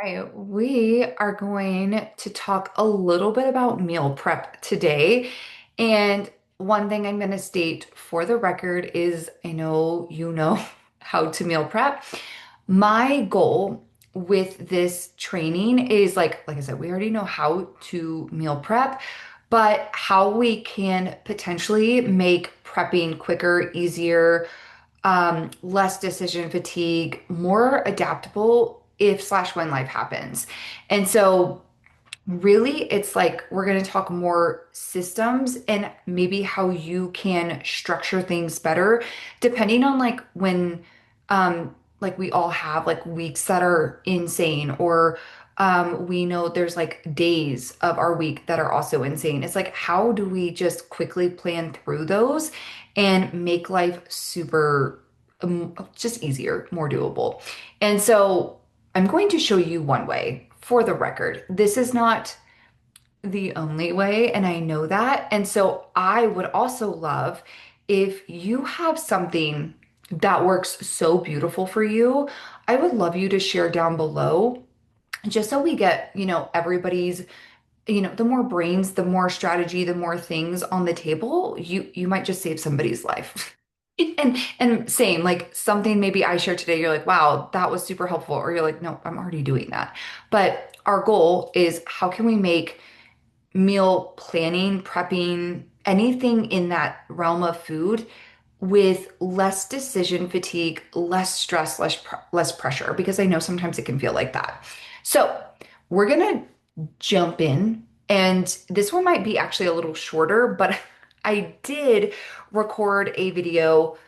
Right, we are going to talk a little bit about meal prep today. And one thing I'm going to state for the record is I know you know how to meal prep. My goal with this training is like I said, we already know how to meal prep, but how we can potentially make prepping quicker, easier, less decision fatigue, more adaptable if slash when life happens. And so really it's like we're going to talk more systems and maybe how you can structure things better depending on like when like we all have like weeks that are insane or we know there's like days of our week that are also insane. It's like how do we just quickly plan through those and make life super just easier, more doable. And so I'm going to show you one way for the record. This is not the only way, and I know that. And so I would also love if you have something that works so beautiful for you, I would love you to share down below just so we get, everybody's, the more brains, the more strategy, the more things on the table, you might just save somebody's life. And same, like something maybe I shared today, you're like, wow, that was super helpful. Or you're like, no, I'm already doing that. But our goal is how can we make meal planning, prepping, anything in that realm of food with less decision fatigue, less stress, less pressure, because I know sometimes it can feel like that. So we're gonna jump in, and this one might be actually a little shorter, but I did record a video.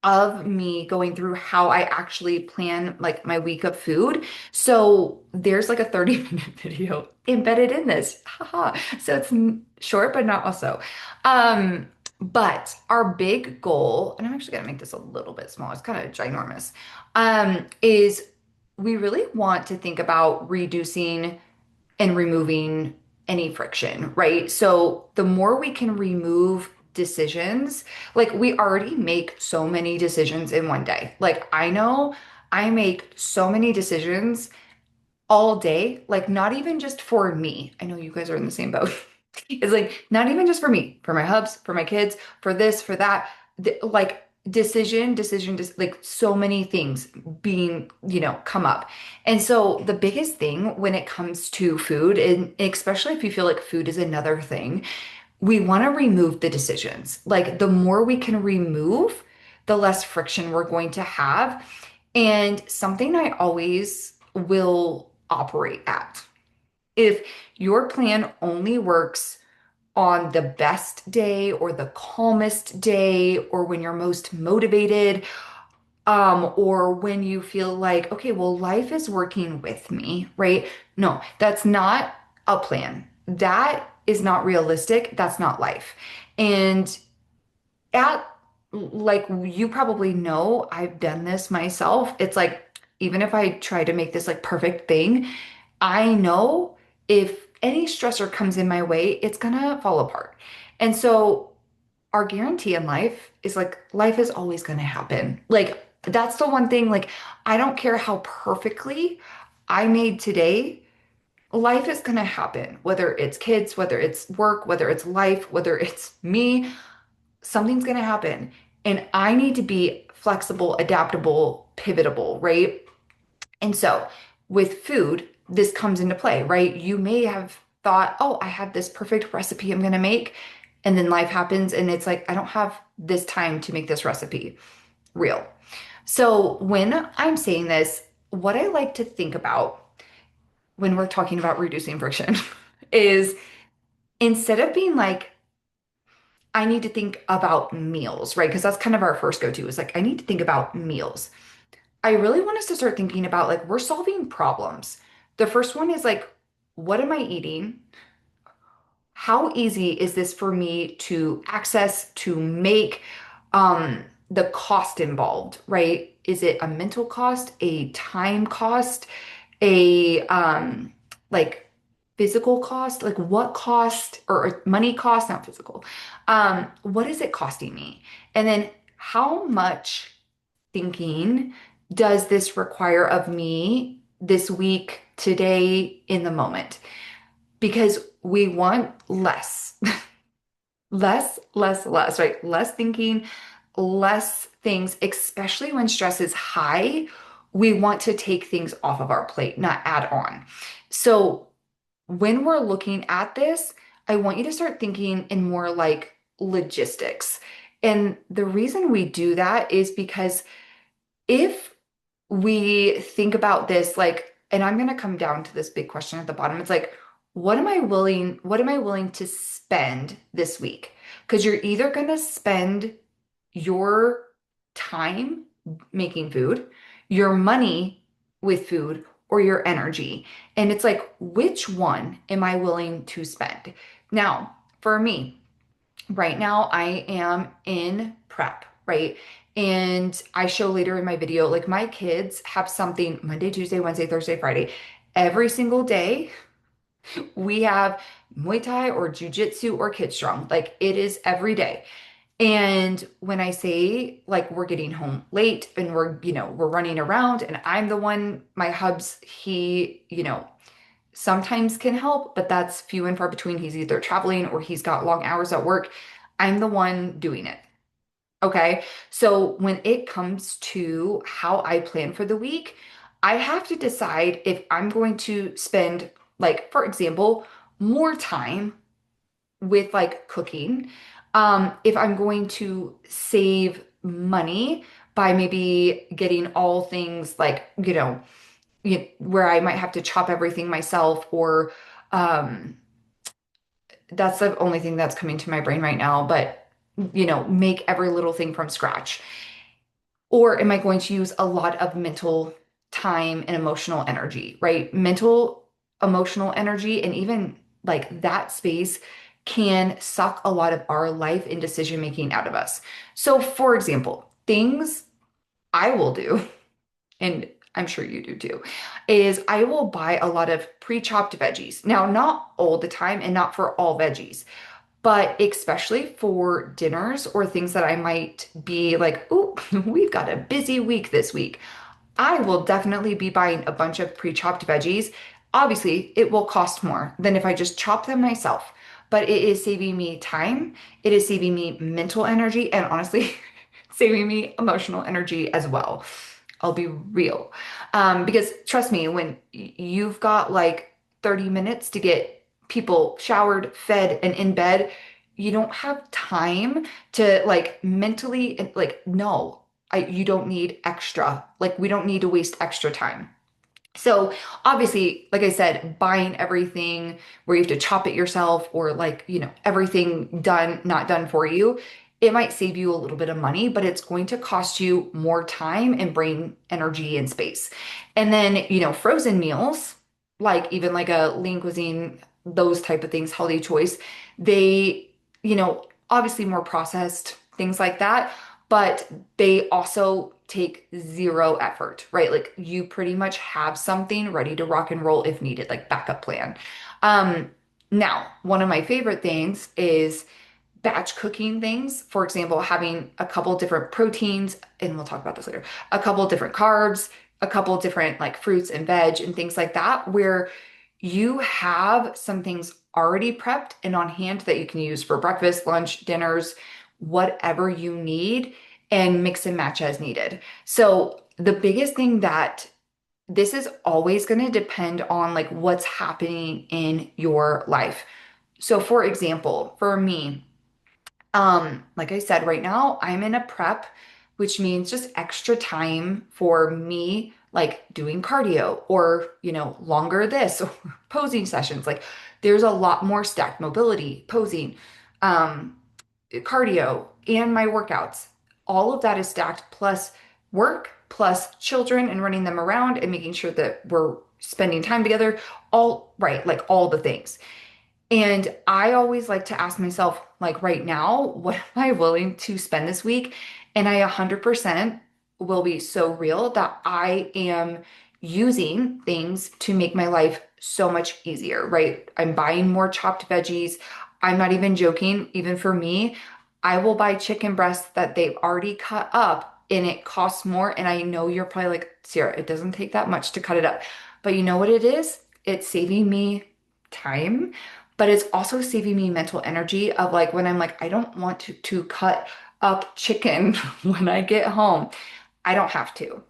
Of me going through how I actually plan like my week of food. So there's like a 30-minute video embedded in this. Haha. So it's short, but not also. But our big goal, and I'm actually gonna make this a little bit small, it's kind of ginormous, is we really want to think about reducing and removing any friction, right? So the more we can remove decisions, like we already make so many decisions in one day. Like I know I make so many decisions all day, like not even just for me. I know you guys are in the same boat. It's like not even just for me, for my hubs, for my kids, for this, for that. Like like so many things being, come up. And so the biggest thing when it comes to food, and especially if you feel like food is another thing, we want to remove the decisions. Like the more we can remove, the less friction we're going to have. And something I always will operate at. If your plan only works on the best day or the calmest day or when you're most motivated, or when you feel like, okay, well, life is working with me, right? No, that's not a plan. That is not realistic. That's not life. And at like you probably know, I've done this myself. It's like even if I try to make this like perfect thing, I know if any stressor comes in my way, it's gonna fall apart. And so our guarantee in life is like life is always gonna happen. Like that's the one thing, like I don't care how perfectly I made today, life is gonna happen, whether it's kids, whether it's work, whether it's life, whether it's me, something's going to happen. And I need to be flexible, adaptable, pivotable, right? And so with food, this comes into play, right? You may have thought, oh, I have this perfect recipe I'm going to make. And then life happens and it's like, I don't have this time to make this recipe real. So when I'm saying this, what I like to think about when we're talking about reducing friction is instead of being like, I need to think about meals, right? Because that's kind of our first go-to is like, I need to think about meals. I really want us to start thinking about like, we're solving problems. The first one is like, what am I eating? How easy is this for me to access, to make, the cost involved, right? Is it a mental cost, a time cost, a like physical cost? Like what cost or money cost, not physical. What is it costing me? And then how much thinking does this require of me this week, today, in the moment, because we want less. Less, right? Less thinking, less things, especially when stress is high. We want to take things off of our plate, not add on. So when we're looking at this, I want you to start thinking in more like logistics. And the reason we do that is because if we think about this, like, and I'm going to come down to this big question at the bottom. It's like, what am I willing to spend this week? Because you're either going to spend your time making food, your money with food, or your energy. And it's like, which one am I willing to spend? Now, for me, right now I am in prep, right? And I show later in my video, like my kids have something Monday, Tuesday, Wednesday, Thursday, Friday. Every single day, we have Muay Thai or Jiu-Jitsu or Kid Strong. Like it is every day. And when I say like we're getting home late and we're running around and I'm the one, my hubs, sometimes can help, but that's few and far between. He's either traveling or he's got long hours at work. I'm the one doing it. Okay. So when it comes to how I plan for the week, I have to decide if I'm going to spend, like, for example, more time with like cooking. If I'm going to save money by maybe getting all things like, where I might have to chop everything myself, or um, that's the only thing that's coming to my brain right now, but make every little thing from scratch. Or am I going to use a lot of mental time and emotional energy, right? Mental, emotional energy, and even like that space can suck a lot of our life and decision making out of us. So, for example, things I will do, and I'm sure you do too, is I will buy a lot of pre-chopped veggies. Now, not all the time and not for all veggies, but especially for dinners or things that I might be like, oh, we've got a busy week this week. I will definitely be buying a bunch of pre-chopped veggies. Obviously, it will cost more than if I just chop them myself, but it is saving me time. It is saving me mental energy and honestly, saving me emotional energy as well. I'll be real. Because trust me, when you've got like 30 minutes to get people showered, fed, and in bed, you don't have time to like mentally, like, no, you don't need extra. Like, we don't need to waste extra time. So obviously, like I said, buying everything where you have to chop it yourself or like, everything done, not done for you, it might save you a little bit of money, but it's going to cost you more time and brain energy and space. And then, frozen meals, like even like a lean cuisine, those type of things, healthy choice, they, obviously more processed, things like that, but they also take zero effort, right? Like you pretty much have something ready to rock and roll if needed, like backup plan. Um, Now, one of my favorite things is batch cooking things. For example, having a couple different proteins, and we'll talk about this later, a couple different carbs, a couple different like fruits and veg and things like that, where you have some things already prepped and on hand that you can use for breakfast, lunch, dinners, whatever you need, and mix and match as needed. So the biggest thing that this is always going to depend on like what's happening in your life. So for example, for me, like I said, right now I'm in a prep, which means just extra time for me, like doing cardio or, longer this or posing sessions. Like there's a lot more stacked mobility, posing, um, cardio, and my workouts. All of that is stacked plus work, plus children and running them around and making sure that we're spending time together. All right, like all the things. And I always like to ask myself, like right now, what am I willing to spend this week? And I 100% will be so real that I am using things to make my life so much easier, right? I'm buying more chopped veggies. I'm not even joking. Even for me, I will buy chicken breasts that they've already cut up and it costs more. And I know you're probably like, Sierra, it doesn't take that much to cut it up. But you know what it is? It's saving me time, but it's also saving me mental energy of like when I'm like, I don't want to cut up chicken when I get home. I don't have to.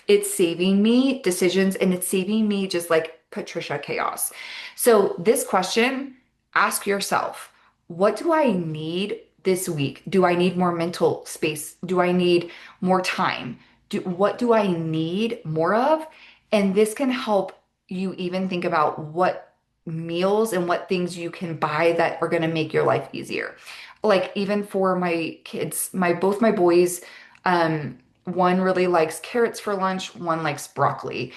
It's saving me decisions and it's saving me just like Patricia chaos. So, this question, ask yourself, what do I need this week? Do I need more mental space? Do I need more time? What do I need more of? And this can help you even think about what meals and what things you can buy that are going to make your life easier. Like even for my kids, my both my boys, one really likes carrots for lunch, one likes broccoli.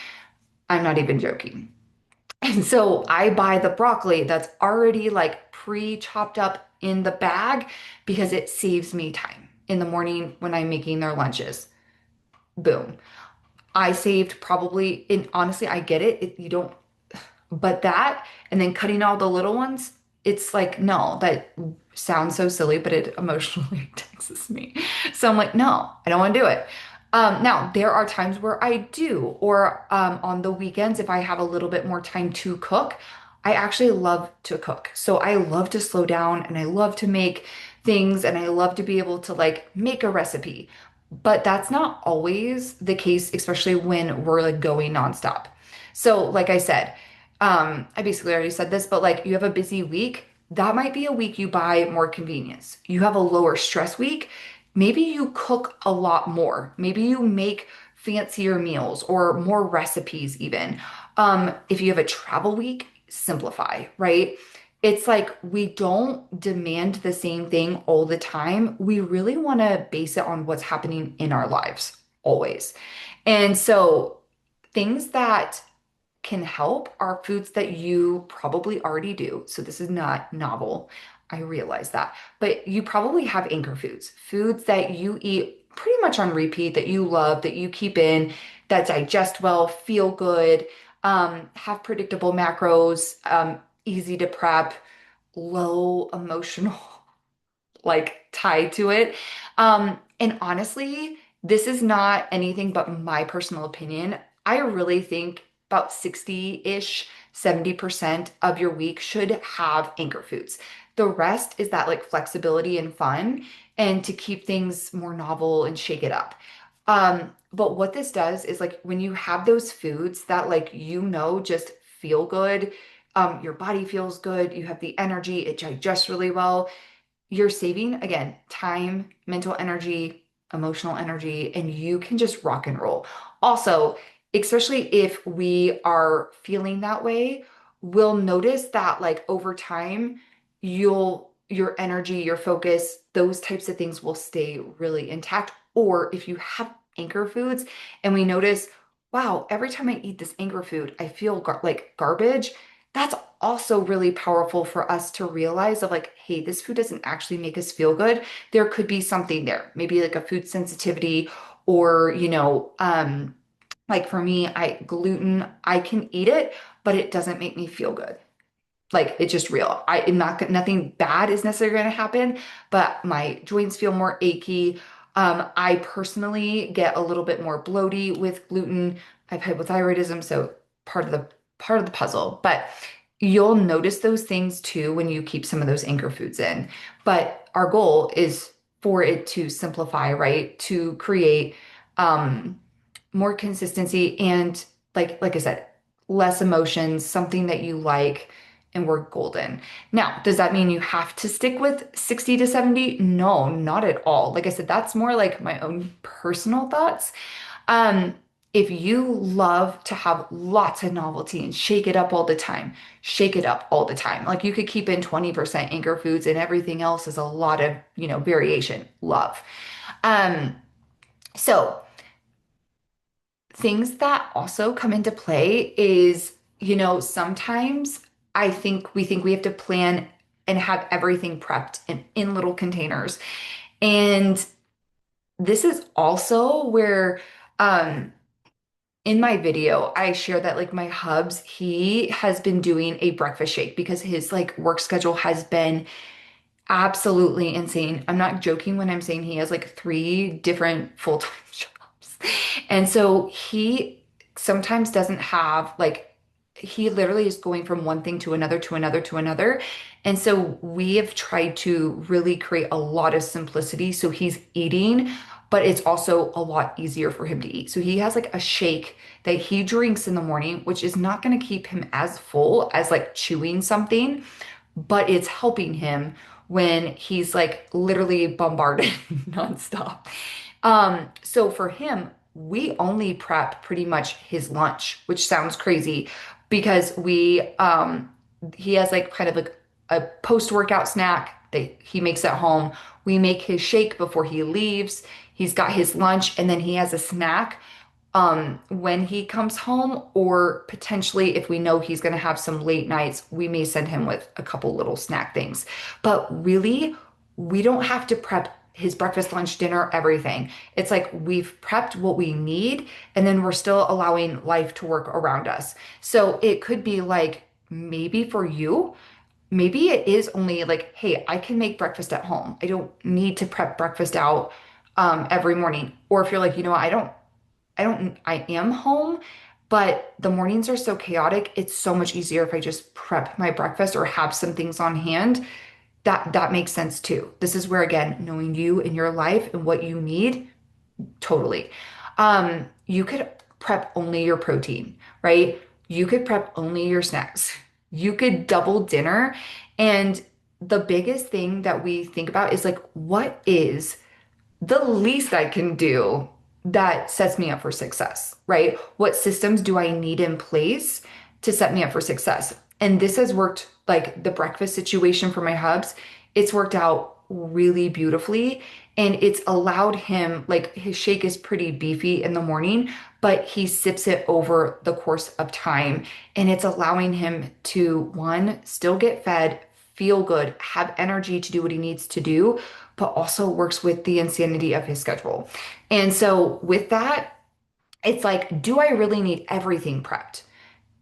I'm not even joking. And so I buy the broccoli that's already like pre-chopped up in the bag because it saves me time in the morning when I'm making their lunches. Boom. I saved probably, and honestly, I get it. You don't, but that, and then cutting all the little ones, it's like, no, that sounds so silly, but it emotionally texts me. So I'm like, no, I don't want to do it. Now, there are times where I do, or on the weekends, if I have a little bit more time to cook, I actually love to cook. So I love to slow down and I love to make things and I love to be able to like make a recipe. But that's not always the case, especially when we're like going nonstop. So, like I said, I basically already said this, but like you have a busy week, that might be a week you buy more convenience. You have a lower stress week, maybe you cook a lot more. Maybe you make fancier meals or more recipes even. If you have a travel week, simplify, right? It's like we don't demand the same thing all the time. We really want to base it on what's happening in our lives always. And so things that can help are foods that you probably already do. So this is not novel. I realize that. But you probably have anchor foods, foods that you eat pretty much on repeat, that you love, that you keep in, that digest well, feel good, have predictable macros, easy to prep, low emotional like tied to it. And honestly, this is not anything but my personal opinion. I really think about 60-ish, 70% of your week should have anchor foods. The rest is that like flexibility and fun and to keep things more novel and shake it up. But what this does is like when you have those foods that like just feel good, your body feels good, you have the energy, it digests really well, you're saving again time, mental energy, emotional energy, and you can just rock and roll. Also, especially if we are feeling that way, we'll notice that like over time, your energy, your focus, those types of things will stay really intact. Or if you have anchor foods and we notice, wow, every time I eat this anchor food, I feel like garbage. That's also really powerful for us to realize of like, hey, this food doesn't actually make us feel good. There could be something there, maybe like a food sensitivity or, like for me, I gluten, I can eat it, but it doesn't make me feel good. Like it's just real. I'm not nothing bad is necessarily going to happen, but my joints feel more achy. I personally get a little bit more bloaty with gluten. I've hypothyroidism, so part of the part of the puzzle. But you'll notice those things too when you keep some of those anchor foods in. But our goal is for it to simplify, right? To create more consistency and like I said, less emotions, something that you like, and we're golden. Now, does that mean you have to stick with 60 to 70? No, not at all. Like I said, that's more like my own personal thoughts. Um, if you love to have lots of novelty and shake it up all the time, shake it up all the time. Like you could keep in 20% anchor foods and everything else is a lot of, variation. Love. Um, so things that also come into play is, sometimes I think we have to plan and have everything prepped in little containers. And this is also where, in my video, I share that like my hubs, he has been doing a breakfast shake because his like work schedule has been Absolutely insane. I'm not joking when I'm saying he has like three different full-time jobs. And so he sometimes doesn't have like he literally is going from one thing to another to another to another. And so we have tried to really create a lot of simplicity so he's eating, but it's also a lot easier for him to eat. So he has like a shake that he drinks in the morning, which is not going to keep him as full as like chewing something, but it's helping him when he's like literally bombarded nonstop. So for him, we only prep pretty much his lunch, which sounds crazy because he has like kind of like a post-workout snack that he makes at home. We make his shake before he leaves. He's got his lunch and then he has a snack when he comes home, or potentially if we know he's going to have some late nights, we may send him with a couple little snack things. But really, we don't have to prep his breakfast, lunch, dinner, everything. It's like we've prepped what we need, and then we're still allowing life to work around us. So it could be like maybe for you, maybe it is only like, hey, I can make breakfast at home. I don't need to prep breakfast out every morning. Or if you're like, you know, I am home, but the mornings are so chaotic. It's so much easier if I just prep my breakfast or have some things on hand. That makes sense too. This is where again, knowing you and your life and what you need, totally. You could prep only your protein, right? You could prep only your snacks. You could double dinner. And the biggest thing that we think about is like, what is the least I can do that sets me up for success, right? What systems do I need in place to set me up for success? And this has worked like the breakfast situation for my hubs. It's worked out really beautifully. And it's allowed him, like his shake is pretty beefy in the morning, but he sips it over the course of time. And it's allowing him to, one, still get fed, feel good, have energy to do what he needs to do, but also works with the insanity of his schedule. And so with that, it's like, do I really need everything prepped?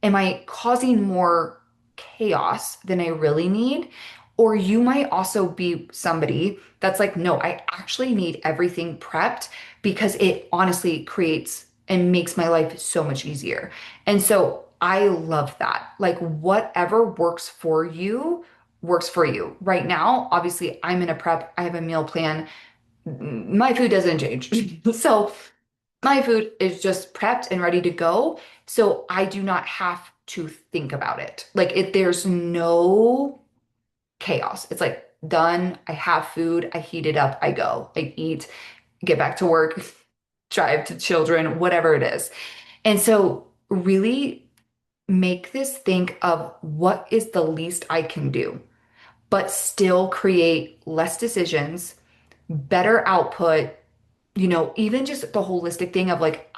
Am I causing more chaos than I really need? Or you might also be somebody that's like, no, I actually need everything prepped because it honestly creates and makes my life so much easier. And so I love that. Like, whatever works for you works for you. Right now, obviously, I'm in a prep, I have a meal plan. My food doesn't change. So my food is just prepped and ready to go. So I do not have to think about it. Like there's no chaos. It's like done. I have food. I heat it up. I go. I eat, get back to work, drive to children, whatever it is. And so really make this think of what is the least I can do, but still create less decisions, better output, even just the holistic thing of like,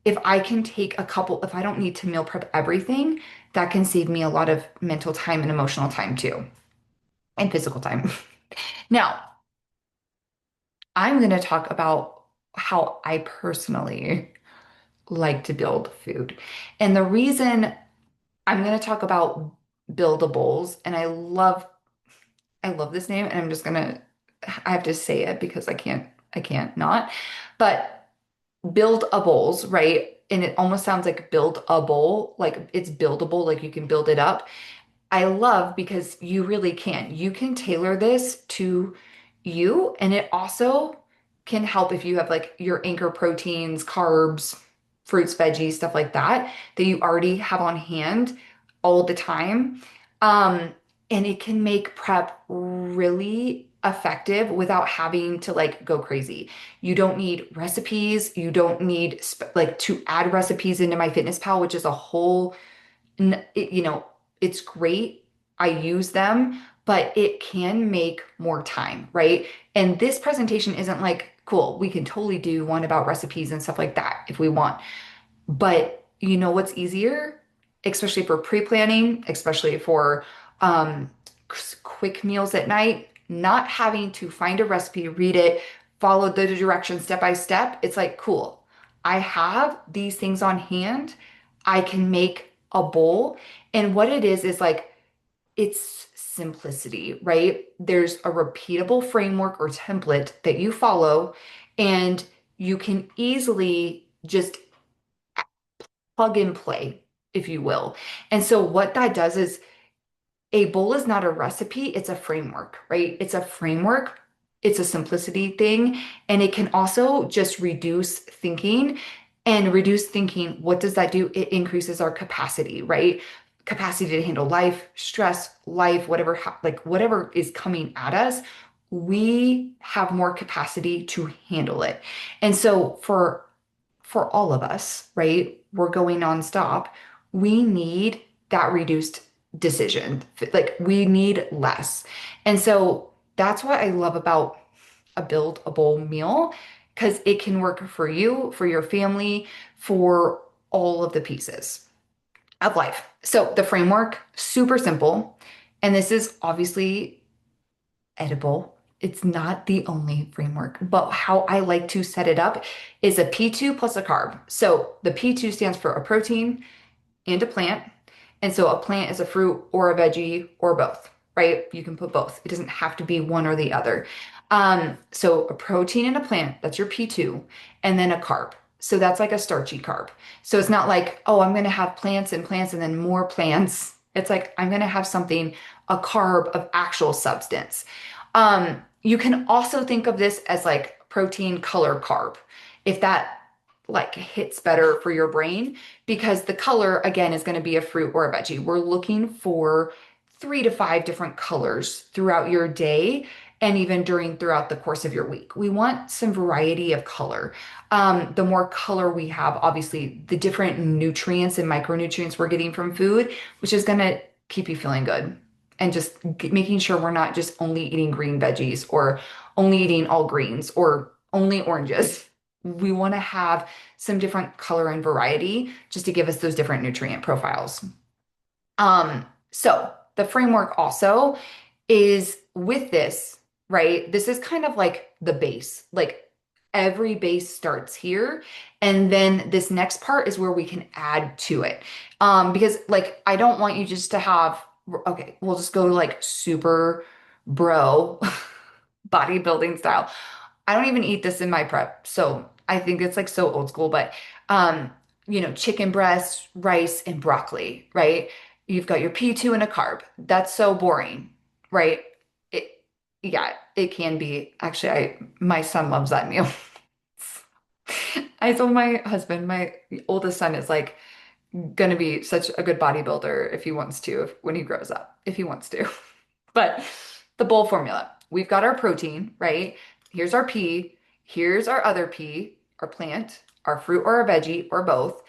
if I can take a couple, if I don't need to meal prep everything, that can save me a lot of mental time and emotional time too, and physical time. Now, I'm going to talk about how I personally like to build food. And the reason I'm going to talk about buildables, and I love this name, and I have to say it because I can't not. But buildables, right? And it almost sounds like build a bowl, like it's buildable, like you can build it up. I love because you really can. You can tailor this to you, and it also can help if you have like your anchor proteins, carbs, fruits, veggies, stuff like that that you already have on hand all the time. Um, and it can make prep really effective without having to like go crazy. You don't need recipes. You don't need like to add recipes into MyFitnessPal, which is a whole it's great. I use them, but it can make more time, right? And this presentation isn't like, cool, we can totally do one about recipes and stuff like that if we want. But you know what's easier, especially for pre-planning, especially for um, quick meals at night, not having to find a recipe, read it, follow the directions step by step. It's like, cool, I have these things on hand. I can make a bowl. And what it is like, it's simplicity, right? There's a repeatable framework or template that you follow, and you can easily just plug and play, if you will. And so what that does is a bowl is not a recipe, it's a framework, right? It's a framework, it's a simplicity thing, and it can also just reduce thinking. And reduce thinking, what does that do? It increases our capacity, right? Capacity to handle life, stress, life, whatever, like whatever is coming at us, we have more capacity to handle it. And so for all of us, right? We're going nonstop. We need that reduced decision. Like we need less. And so that's what I love about a build a bowl meal because it can work for you, for your family, for all of the pieces of life. So the framework, super simple. And this is obviously edible. It's not the only framework, but how I like to set it up is a P2 plus a carb. So the P2 stands for a protein and a plant. And so a plant is a fruit or a veggie or both, right? You can put both. It doesn't have to be one or the other. So a protein and a plant, that's your P2, and then a carb. So that's like a starchy carb. So it's not like, oh, I'm going to have plants and then more plants. It's like I'm going to have something, a carb of actual substance. You can also think of this as like protein color carb, if that like hits better for your brain, because the color again is going to be a fruit or a veggie. We're looking for 3 to 5 different colors throughout your day and even throughout the course of your week. We want some variety of color. The more color we have, obviously, the different nutrients and micronutrients we're getting from food, which is going to keep you feeling good and just making sure we're not just only eating green veggies or only eating all greens or only oranges. We want to have some different color and variety just to give us those different nutrient profiles. So the framework also is with this, right? This is kind of like the base. Like every base starts here. And then this next part is where we can add to it. Because like I don't want you just to have, okay, we'll just go like super bro bodybuilding style. I don't even eat this in my prep. So I think it's like so old school, but chicken breast, rice, and broccoli, right? You've got your P2 and a carb. That's so boring, right? It, yeah, it can be. Actually, my son loves that meal. I told my husband, my oldest son is like gonna be such a good bodybuilder if he wants to, when he grows up, if he wants to. But the bowl formula, we've got our protein, right? Here's our P, here's our other P, our plant, our fruit or a veggie or both.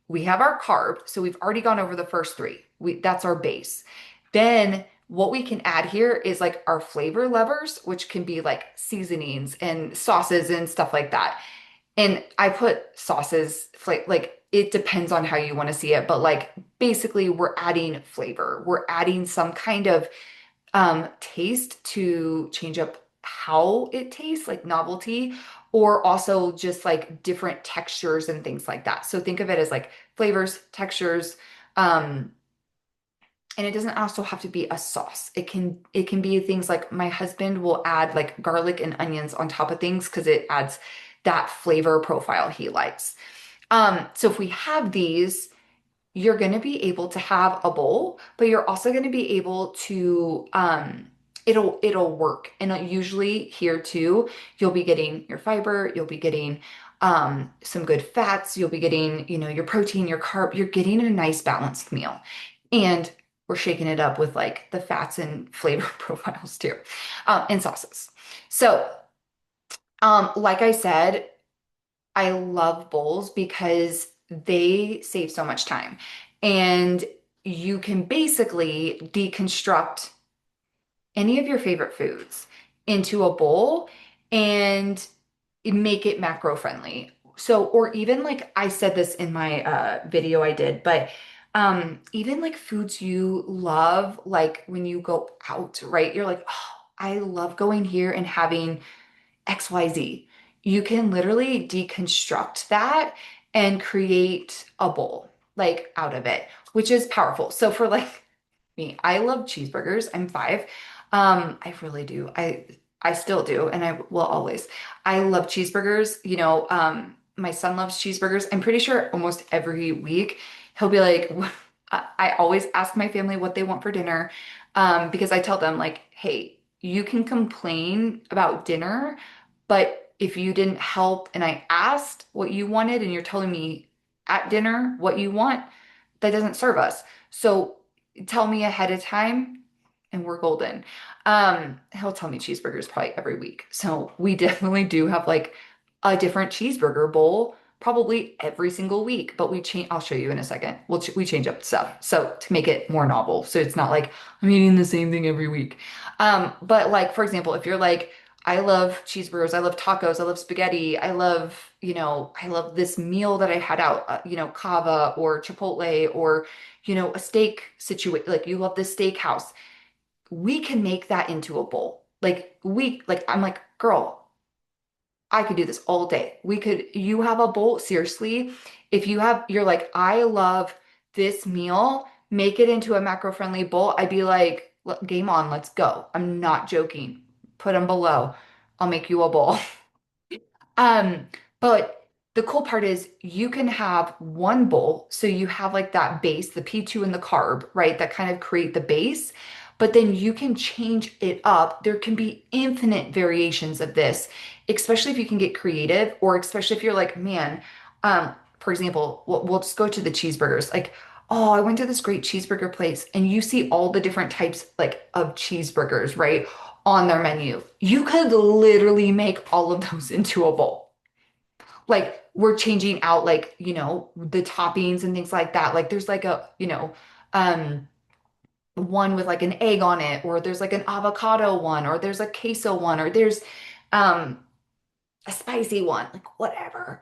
We have our carb, so we've already gone over the first three. That's our base. Then what we can add here is like our flavor levers, which can be like seasonings and sauces and stuff like that. And I put sauces, like it depends on how you want to see it, but like basically we're adding flavor. We're adding some kind of taste to change up how it tastes, like novelty, or also just like different textures and things like that. So think of it as like flavors, textures, um, and it doesn't also have to be a sauce. It can be things like my husband will add like garlic and onions on top of things because it adds that flavor profile he likes. So if we have these, you're going to be able to have a bowl, but you're also going to be able to it'll work. And usually here too, you'll be getting your fiber, you'll be getting some good fats, you'll be getting, your protein, your carb, you're getting a nice balanced meal. And we're shaking it up with like the fats and flavor profiles too, and sauces. So, like I said, I love bowls because they save so much time. And you can basically deconstruct any of your favorite foods into a bowl and make it macro friendly. So, or even like I said this in my video I did, but even like foods you love, like when you go out, right? You're like, oh, I love going here and having XYZ. You can literally deconstruct that and create a bowl like out of it, which is powerful. So for like me. I love cheeseburgers. I'm five. I really do. I still do, and I will always. I love cheeseburgers. My son loves cheeseburgers. I'm pretty sure almost every week he'll be like, I always ask my family what they want for dinner, because I tell them like, hey, you can complain about dinner, but if you didn't help and I asked what you wanted and you're telling me at dinner what you want, that doesn't serve us. So tell me ahead of time and we're golden. He'll tell me cheeseburgers probably every week. So we definitely do have like a different cheeseburger bowl probably every single week, but we change, I'll show you in a second. We change up stuff. So to make it more novel. So it's not like I'm eating the same thing every week. But like, for example, if you're like, I love cheeseburgers, I love tacos, I love spaghetti, I love this meal that I had out, Cava or Chipotle or, a steak situation, like you love this steakhouse. We can make that into a bowl. I'm like, girl, I could do this all day. You have a bowl, seriously. You're like, I love this meal, make it into a macro-friendly bowl. I'd be like, Game on, let's go. I'm not joking. Put them below. I'll make you a bowl. Um, but the cool part is you can have one bowl. So you have like that base, the P2 and the carb, right? That kind of create the base. But then you can change it up. There can be infinite variations of this, especially if you can get creative, or especially if you're like, man, for example, we'll just go to the cheeseburgers. Like, oh, I went to this great cheeseburger place, and you see all the different types like of cheeseburgers, right? On their menu. You could literally make all of those into a bowl. Like we're changing out like, the toppings and things like that. Like there's like um one with like an egg on it, or there's like an avocado one, or there's a queso one, or there's um a spicy one, like whatever.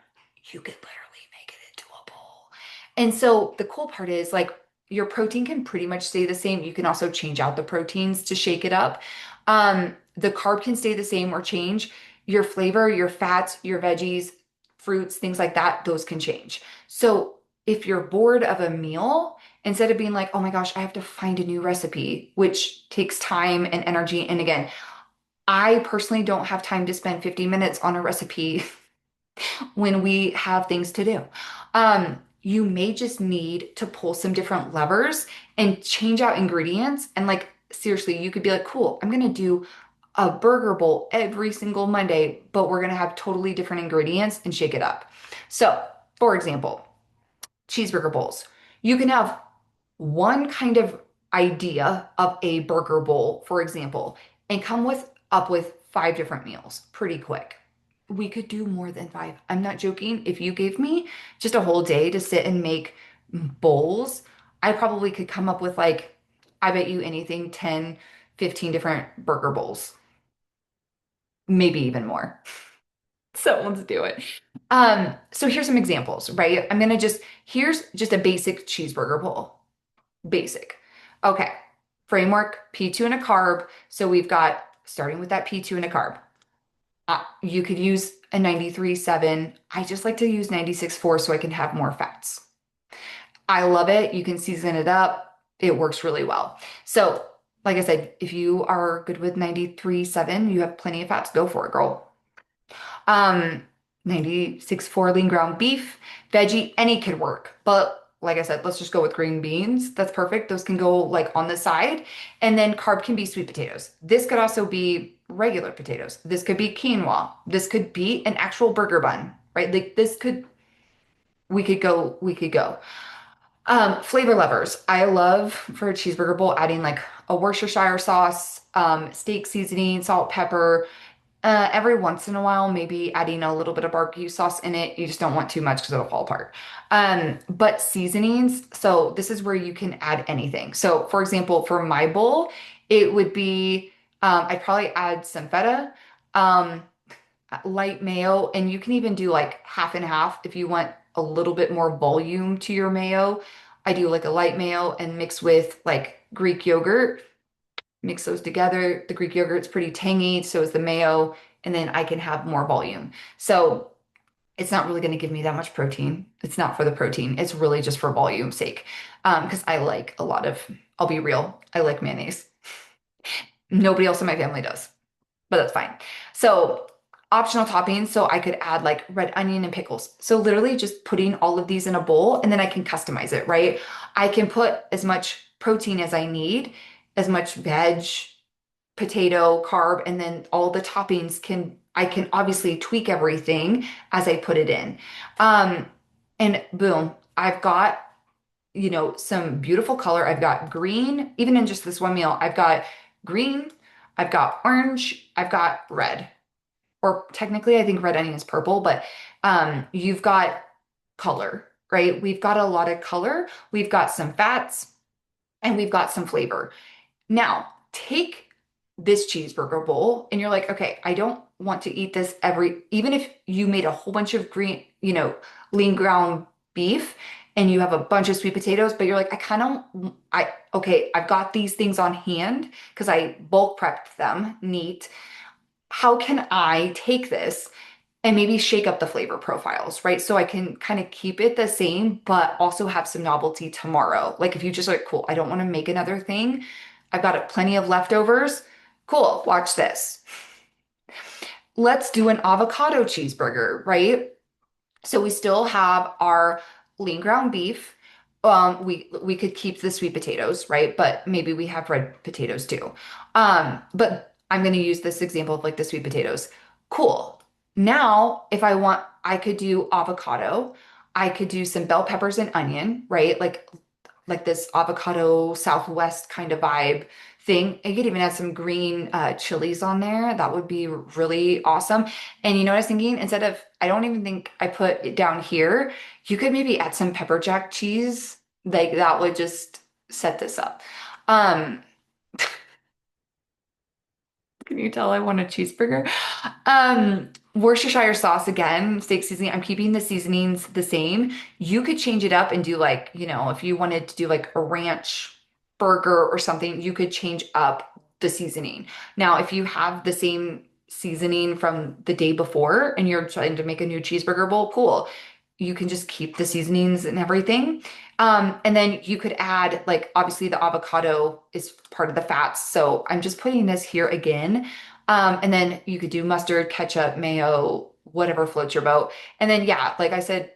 You could literally make it into a bowl. And so the cool part is like your protein can pretty much stay the same. You can also change out the proteins to shake it up. The carb can stay the same or change. Your flavor, your fats, your veggies, fruits, things like that, those can change. So if you're bored of a meal, instead of being like, oh my gosh, I have to find a new recipe, which takes time and energy. And again, I personally don't have time to spend 50 minutes on a recipe when we have things to do. You may just need to pull some different levers and change out ingredients. And like, seriously, you could be like, cool, I'm going to do a burger bowl every single Monday, but we're going to have totally different ingredients and shake it up. So, for example, cheeseburger bowls. You can have one kind of idea of a burger bowl, for example, and come with up with five different meals pretty quick. We could do more than five. I'm not joking. If you gave me just a whole day to sit and make bowls, I probably could come up with like, I bet you anything, 10, 15 different burger bowls, maybe even more. So let's do it. So here's some examples, right? Here's just a basic cheeseburger bowl. Basic. Okay. Framework, P2 and a carb. So we've got, starting with that P2 and a carb. You could use a 93.7. I just like to use 96.4 so I can have more fats. I love it. You can season it up. It works really well. So, like I said, if you are good with 93.7, you have plenty of fats, go for it, girl. 96.4 lean ground beef, veggie, any could work. But like I said, let's just go with green beans. That's perfect. Those can go like on the side. And then carb can be sweet potatoes. This could also be regular potatoes. This could be quinoa. This could be an actual burger bun, right? Like we could go. Flavor levers. I love for a cheeseburger bowl adding like a Worcestershire sauce, steak seasoning, salt, pepper. Every once in a while, maybe adding a little bit of barbecue sauce in it. You just don't want too much because it'll fall apart. But seasonings, so this is where you can add anything. So, for example, for my bowl, it would be I'd probably add some feta, um, light mayo, and you can even do like half and half if you want a little bit more volume to your mayo. I do like a light mayo and mix with like Greek yogurt, mix those together. The Greek yogurt's pretty tangy, so is the mayo, and then I can have more volume. So It's not really going to give me that much protein. It's not for the protein. It's really just for volume sake. Because I like a lot of, I'll be real, I like mayonnaise. Nobody else in my family does, but that's fine. So optional toppings. So I could add like red onion and pickles. So literally just putting all of these in a bowl and then I can customize it, right? I can put as much protein as I need, as much veg, potato, carb, and then all the toppings I can obviously tweak everything as I put it in. Um, and boom, I've got, some beautiful color. I've got green, even in just this one meal, I've got green, I've got orange, I've got red. Or technically, I think red onion is purple, but you've got color, right? We've got a lot of color. We've got some fats and we've got some flavor. Now, take this cheeseburger bowl and you're like, okay, I don't want to eat this even if you made a whole bunch of green, lean ground beef and you have a bunch of sweet potatoes, but you're like, okay, I've got these things on hand because I bulk prepped them neat. How can I take this and maybe shake up the flavor profiles, right? So I can kind of keep it the same, but also have some novelty tomorrow. Like if you just like, cool, I don't want to make another thing. I've got plenty of leftovers. Cool, watch this. Let's do an avocado cheeseburger, right? So we still have our lean ground beef. We could keep the sweet potatoes, right? But maybe we have red potatoes too. But I'm going to use this example of like the sweet potatoes. Cool. Now, if I want, I could do avocado. I could do some bell peppers and onion, right? Like this avocado Southwest kind of vibe thing. I could even add some green chilies on there. That would be really awesome. And you know what I was thinking? I don't even think I put it down here. You could maybe add some pepper jack cheese. Like that would just set this up. Um, can you tell I want a cheeseburger? Worcestershire sauce again, steak seasoning. I'm keeping the seasonings the same. You could change it up and do like, if you wanted to do like a ranch burger or something, you could change up the seasoning. Now, if you have the same seasoning from the day before and you're trying to make a new cheeseburger bowl, cool. You can just keep the seasonings and everything. And then you could add, like, obviously the avocado is part of the fats. So I'm just putting this here again. And then you could do mustard, ketchup, mayo, whatever floats your boat. And then, yeah, like I said,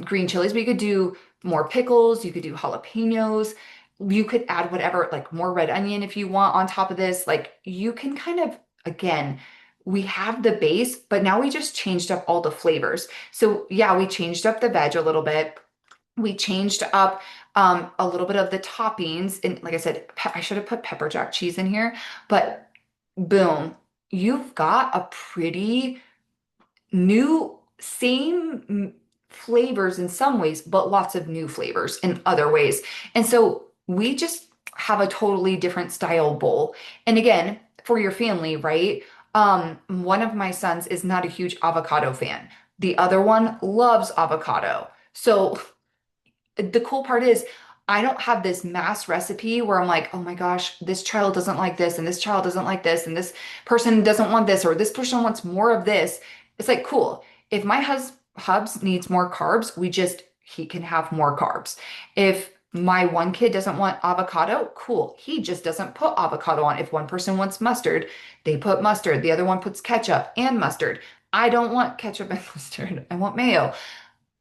green chilies, but you could do more pickles. You could do jalapenos. You could add whatever, like more red onion if you want on top of this. Like you can kind of, again, we have the base, but now we just changed up all the flavors. So yeah, we changed up the veg a little bit. We changed up a little bit of the toppings. And like I said, I should have put pepper jack cheese in here, but boom, you've got a pretty new, same flavors in some ways, but lots of new flavors in other ways. And so we just have a totally different style bowl. And again, for your family, right? One of my sons is not a huge avocado fan. The other one loves avocado. So the cool part is I don't have this mass recipe where I'm like, oh my gosh, this child doesn't like this, and this child doesn't like this, and this person doesn't want this, or this person wants more of this. It's like, cool. If my hubs needs more carbs, he can have more carbs. If my one kid doesn't want avocado, cool. He just doesn't put avocado on. If one person wants mustard, they put mustard. The other one puts ketchup and mustard. I don't want ketchup and mustard. I want mayo.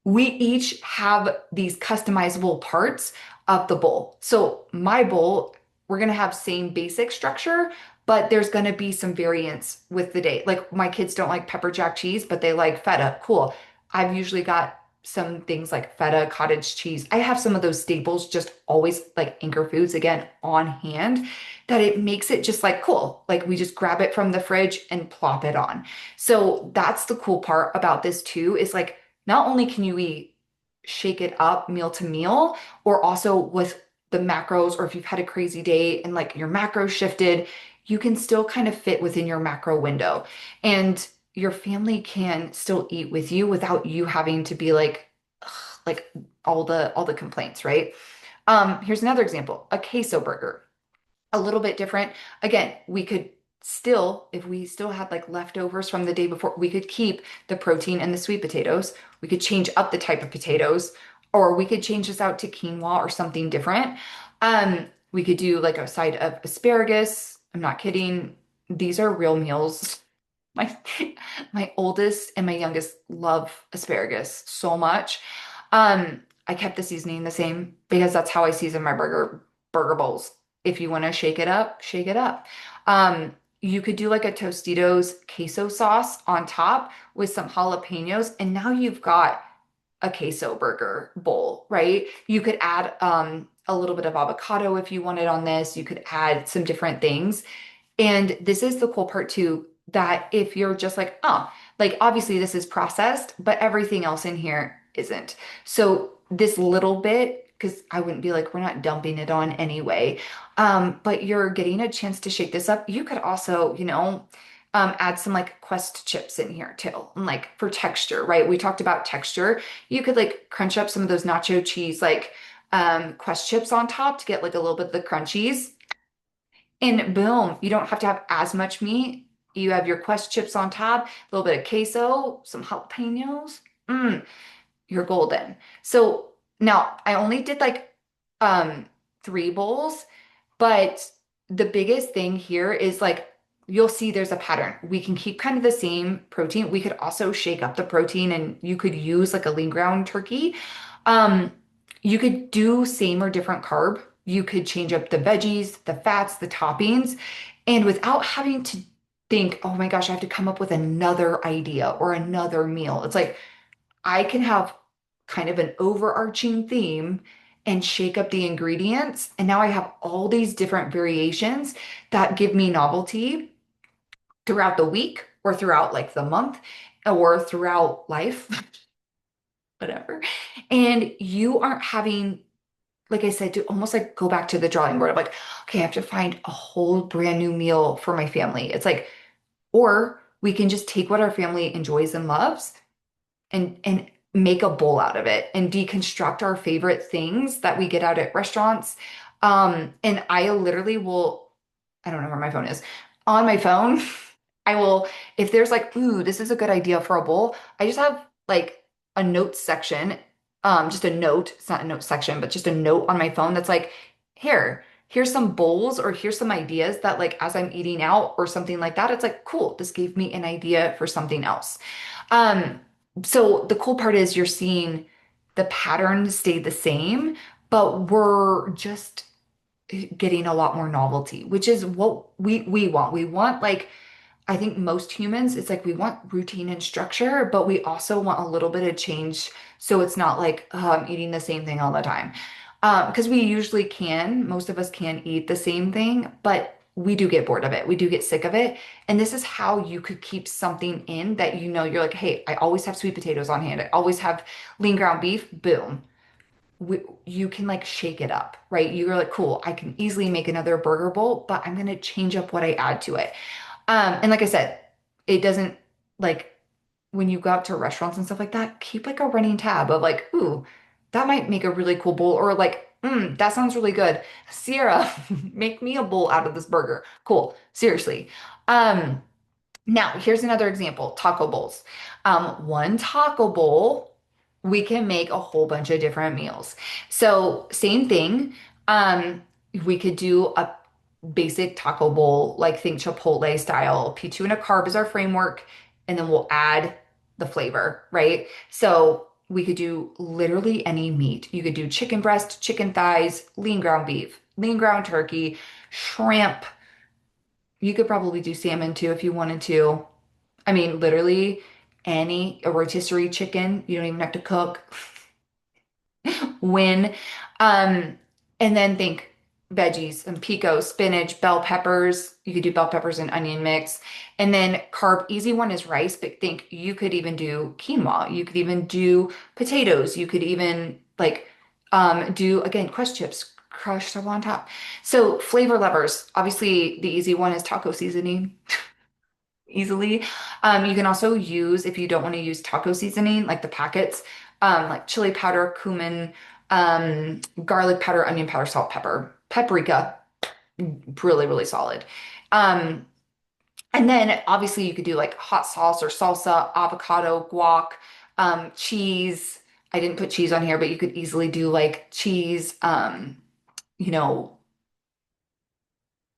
We each have these customizable parts of the bowl. So my bowl, we're going to have same basic structure, but there's going to be some variance with the day. Like my kids don't like pepper jack cheese, but they like feta. Cool. I've usually got some things like feta, cottage cheese. I have some of those staples just always like anchor foods again on hand that it makes it just like cool. Like we just grab it from the fridge and plop it on. So that's the cool part about this too, is like not only can you shake it up meal to meal, or also with the macros, or if you've had a crazy day and like your macros shifted, you can still kind of fit within your macro window. And your family can still eat with you without you having to be ugh, like all the complaints, right? Here's another example, a queso burger. A little bit different. Again, we could still, if we still had like leftovers from the day before, we could keep the protein and the sweet potatoes. We could change up the type of potatoes, or we could change this out to quinoa or something different. We could do like a side of asparagus. I'm not kidding. These are real meals. My my oldest and my youngest love asparagus so much. I kept the seasoning the same because that's how I season my burger bowls. If you want to shake it up, shake it up. You could do like a Tostitos queso sauce on top with some jalapenos, and now you've got a queso burger bowl, right? You could add a little bit of avocado if you wanted on this. You could add some different things. And this is the cool part too, that if you're just like, oh, like obviously this is processed, but everything else in here isn't. So this little bit, because I wouldn't be like, we're not dumping it on anyway. But you're getting a chance to shake this up. You could also, add some like Quest chips in here too, and like for texture, right? We talked about texture. You could like crunch up some of those nacho cheese, like Quest chips on top to get like a little bit of the crunchies. And boom, you don't have to have as much meat. You have your Quest chips on top, a little bit of queso, some jalapenos. Mm, you're golden. So now I only did like um 3 bowls, but the biggest thing here is like you'll see there's a pattern. We can keep kind of the same protein. We could also shake up the protein and you could use like a lean ground turkey. Um, you could do same or different carb. You could change up the veggies, the fats, the toppings, and without having to think, oh my gosh, I have to come up with another idea or another meal. It's like I can have kind of an overarching theme and shake up the ingredients. And now I have all these different variations that give me novelty throughout the week or throughout like the month or throughout life, whatever. And you aren't having, like I said, to almost like go back to the drawing board of like, okay, I have to find a whole brand new meal for my family. It's like, or we can just take what our family enjoys and loves and make a bowl out of it and deconstruct our favorite things that we get out at restaurants. And I literally will, I don't know where my phone is. On my phone, I will, if there's like, ooh, this is a good idea for a bowl, I just have like a notes section, just a note, it's not a note section, but just a note on my phone that's like, here's some bowls or here's some ideas that like as I'm eating out or something like that, it's like, cool, this gave me an idea for something else. Um, so the cool part is you're seeing the pattern stay the same, but we're just getting a lot more novelty, which is what we want. We want like I think most humans, it's like we want routine and structure, but we also want a little bit of change so it's not like I'm eating the same thing all the time. Because we usually can, most of us can eat the same thing, but we do get bored of it. We do get sick of it. And this is how you could keep something in that you know you're like, hey, I always have sweet potatoes on hand. I always have lean ground beef. Boom. You can like shake it up, right? You're like, cool, I can easily make another burger bowl, but I'm going to change up what I add to it. And like I said, it doesn't like when you go out to restaurants and stuff like that, keep like a running tab of like, ooh, that might make a really cool bowl, or like, that sounds really good. Sierra, make me a bowl out of this burger. Cool. Seriously. Um, Now here's another example, taco bowls. One taco bowl, we can make a whole bunch of different meals. So same thing. We could do a basic taco bowl, like think Chipotle style. P2 and a carb is our framework, and then we'll add the flavor, right? So we could do literally any meat. You could do chicken breast, chicken thighs, lean ground beef, lean ground turkey, shrimp. You could probably do salmon too if you wanted to. I mean, literally a rotisserie chicken. You don't even have to cook. Win. Um, and then think veggies and pico, spinach, bell peppers. You could do bell peppers and onion mix. And then carb, easy one is rice, but think you could even do quinoa. You could even do potatoes. You could even like do again Quest chips crushed up on top. So flavor lovers, obviously the easy one is taco seasoning easily. You can also use, if you don't want to use taco seasoning, like the packets, like chili powder, cumin, garlic powder, onion powder, salt, pepper, paprika, really, really solid. Um, And then obviously you could do like hot sauce or salsa, avocado, guac, cheese. I didn't put cheese on here, but you could easily do like cheese, you know,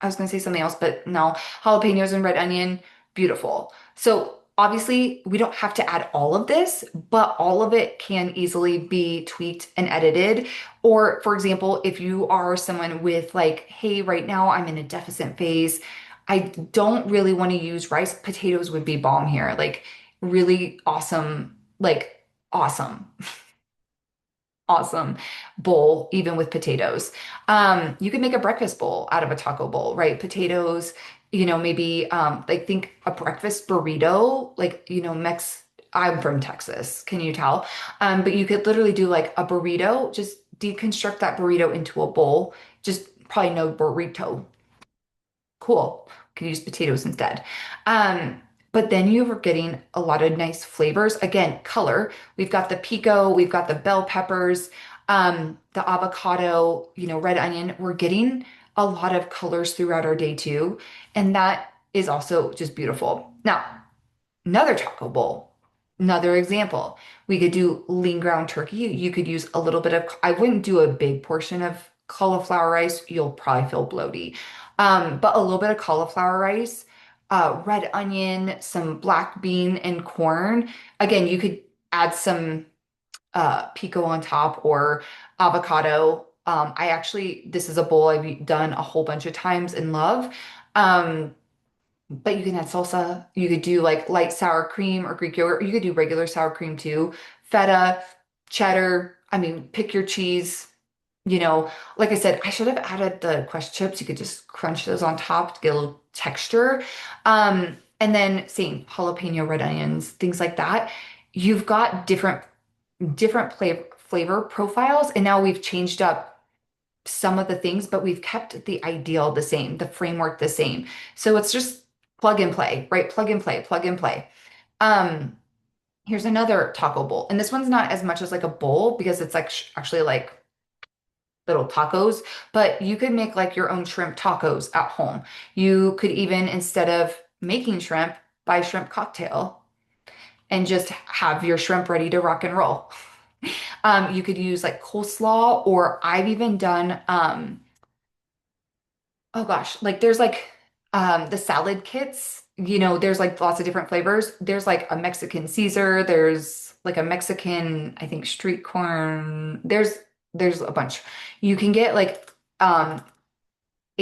I was going to say something else, but no, jalapenos and red onion, beautiful. So obviously we don't have to add all of this, but all of it can easily be tweaked and edited. Or for example, if you are someone with like, hey, right now I'm in a deficit phase, I don't really want to use rice, potatoes would be bomb here. Like really awesome, like awesome awesome bowl, even with potatoes. You can make a breakfast bowl out of a taco bowl, right? Potatoes, maybe like think a breakfast burrito, like, I'm from Texas, can you tell? But you could literally do like a burrito, just deconstruct that burrito into a bowl, just probably no burrito. Cool. Can use potatoes instead. Um, but then you're getting a lot of nice flavors. Again, color. We've got the pico, we've got the bell peppers, the avocado, red onion. We're getting a lot of colors throughout our day too. And that is also just beautiful. Now, another taco bowl, another example. We could do lean ground turkey. You could use a little bit of, I wouldn't do a big portion of cauliflower rice. You'll probably feel bloaty. But a little bit of cauliflower rice, red onion, some black bean and corn. Again, you could add some pico on top or avocado. This is a bowl I've done a whole bunch of times and love. Um, but you can add salsa. You could do like light sour cream or Greek yogurt. You could do regular sour cream too. Feta, cheddar. I mean, pick your cheese. Like I said, I should have added the Quest chips. You could just crunch those on top to get a little texture. And then same jalapeno red onions, things like that. You've got different flavor profiles, and now we've changed up some of the things, but we've kept the ideal the same, the framework the same. So it's just plug and play, right? Plug and play, plug and play. Um, Here's another taco bowl. And this one's not as much as like a bowl because it's like actually like little tacos, but you could make like your own shrimp tacos at home. You could even, instead of making shrimp, buy shrimp cocktail and just have your shrimp ready to rock and roll. You could use like coleslaw, or I've even done oh gosh, like there's like the salad kits, there's like lots of different flavors. There's like a Mexican Caesar, there's like a Mexican, I think street corn. There's a bunch. You can get like a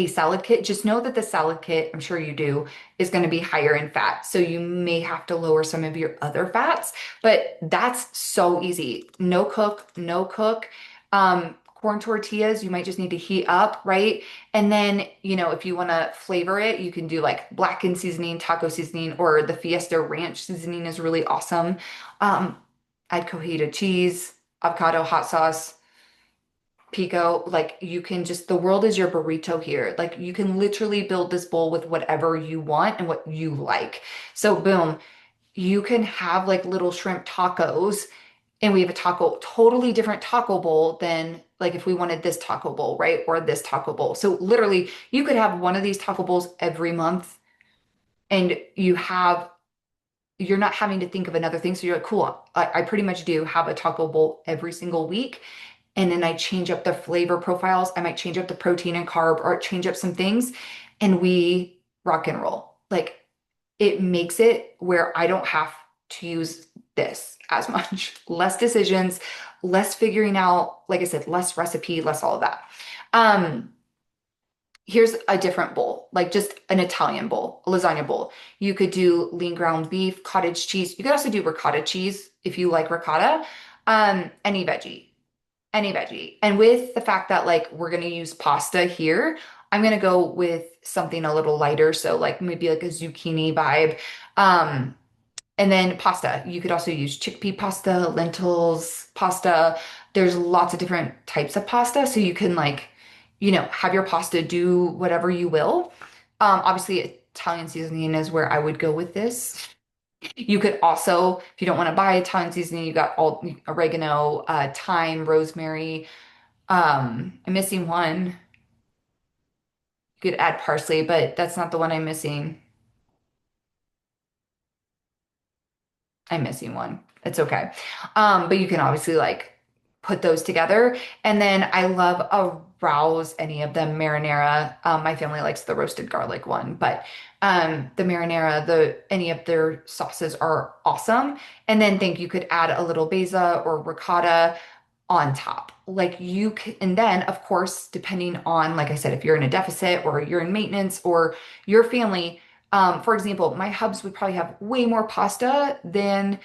salad kit. Just know that the salad kit, I'm sure you do, is going to be higher in fat. So you may have to lower some of your other fats, but that's so easy. No cook, no cook. Corn tortillas, you might just need to heat up, right? And then, if you want to flavor it, you can do like blackened seasoning, taco seasoning, or the Fiesta Ranch seasoning is really awesome. Add cojita cheese, avocado hot sauce, pico, like you can just, the world is your burrito here. Like you can literally build this bowl with whatever you want and what you like. So boom, you can have like little shrimp tacos, and we have a totally different taco bowl than like if we wanted this taco bowl, right? Or this taco bowl. So literally you could have one of these taco bowls every month, and you're not having to think of another thing. So you're like, cool, I pretty much do have a taco bowl every single week. And then I change up the flavor profiles. I might change up the protein and carb or change up some things, and we rock and roll. Like it makes it where I don't have to use this as much. Less decisions, less figuring out, like I said, less recipe, less all of that. Um, Here's a different bowl, like just an Italian bowl, a lasagna bowl. You could do lean ground beef, cottage cheese. You could also do ricotta cheese if you like ricotta. Any veggie, any veggie. And with the fact that like we're gonna use pasta here, I'm gonna go with something a little lighter. So like maybe like a zucchini vibe. Um, and then pasta. You could also use chickpea pasta, lentils pasta. There's lots of different types of pasta. So you can like, have your pasta do whatever you will. Obviously, Italian seasoning is where I would go with this. You could also, if you don't want to buy Italian seasoning, you got all oregano, thyme, rosemary. I'm missing one. You could add parsley, but that's not the one I'm missing. I'm missing one. It's okay. But you can obviously like put those together. And then I love a Rouse, any of them, marinara. My family likes the roasted garlic one, but the marinara, any of their sauces are awesome. And then think you could add a little basil or ricotta on top. Like you can, and then of course, depending on, like I said, if you're in a deficit or you're in maintenance or your family, for example, my hubs would probably have way more pasta than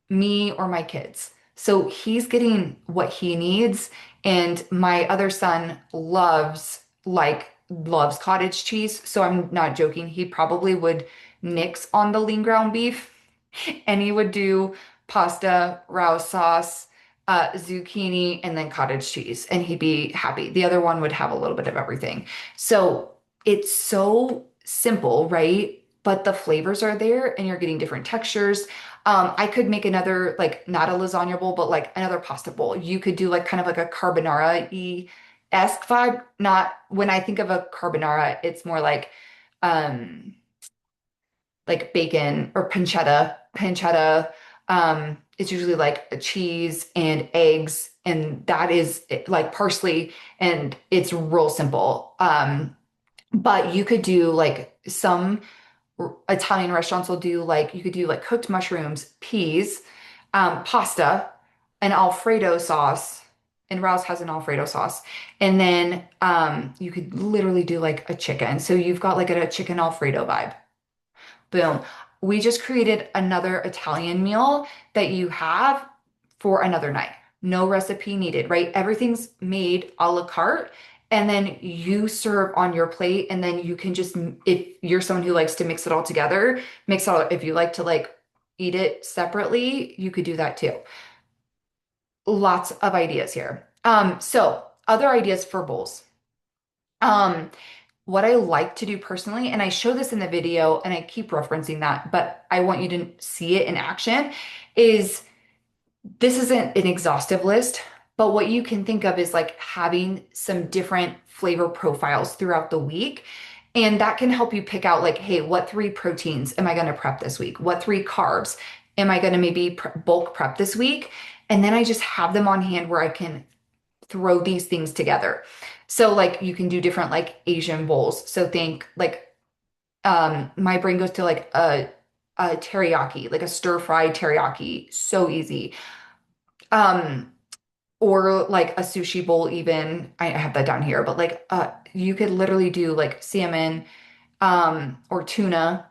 me or my kids. So he's getting what he needs. And my other son loves cottage cheese. So I'm not joking. He probably would nix on the lean ground beef and he would do pasta, Rouse sauce, zucchini, and then cottage cheese, and he'd be happy. The other one would have a little bit of everything. So it's so simple, right? But the flavors are there, and you're getting different textures. I could make another, like, not a lasagna bowl, but like another pasta bowl. You could do like kind of like a carbonara-esque vibe. Not when I think of a carbonara, it's more um bacon or pancetta. Pancetta, it's usually like a cheese and eggs, and that is like parsley, and it's real simple. But you could do like some Italian restaurants will do like you could do like cooked mushrooms, peas, pasta, an Alfredo sauce, and Rouse has an Alfredo sauce. And then you could literally do like a chicken. So you've got like a chicken Alfredo vibe. Boom. We just created another Italian meal that you have for another night. No recipe needed, right? Everything's made a la carte. And then you serve on your plate. And then you can just, if you're someone who likes to mix it all together, mix it all. If you like to like eat it separately, you could do that too. Lots of ideas here. So other ideas for bowls. Um, what I like to do personally, and I show this in the video and I keep referencing that, but I want you to see it in action, is this isn't an exhaustive list, but what you can think of is like having some different flavor profiles throughout the week. And that can help you pick out like, hey, what three proteins am I going to prep this week? What three carbs am I going to maybe bulk prep this week? And then I just have them on hand where I can throw these things together. So like you can do different like Asian bowls. So think like my brain goes to like a teriyaki, like a stir-fried teriyaki. So easy. Um or like a sushi bowl even. I have that down here, but like you could literally do like salmon or tuna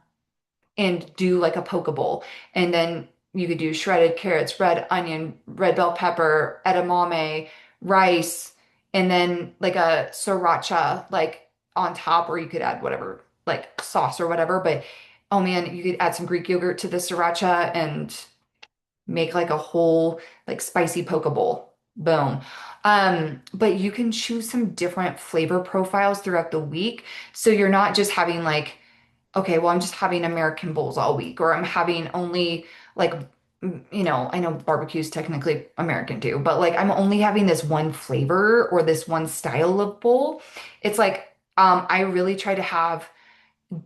and do like a poke bowl. And then you could do shredded carrots, red onion, red bell pepper, edamame, rice, and then like a sriracha like on top, or you could add whatever like sauce or whatever. But oh man, you could add some Greek yogurt to the sriracha and make like a whole like spicy poke bowl. Boom. But you can choose some different flavor profiles throughout the week. So you're not just having like okay, well, I'm just having American bowls all week, or I'm having only like, I know barbecue is technically American too, but like I'm only having this one flavor or this one style of bowl. It's like, I really try to have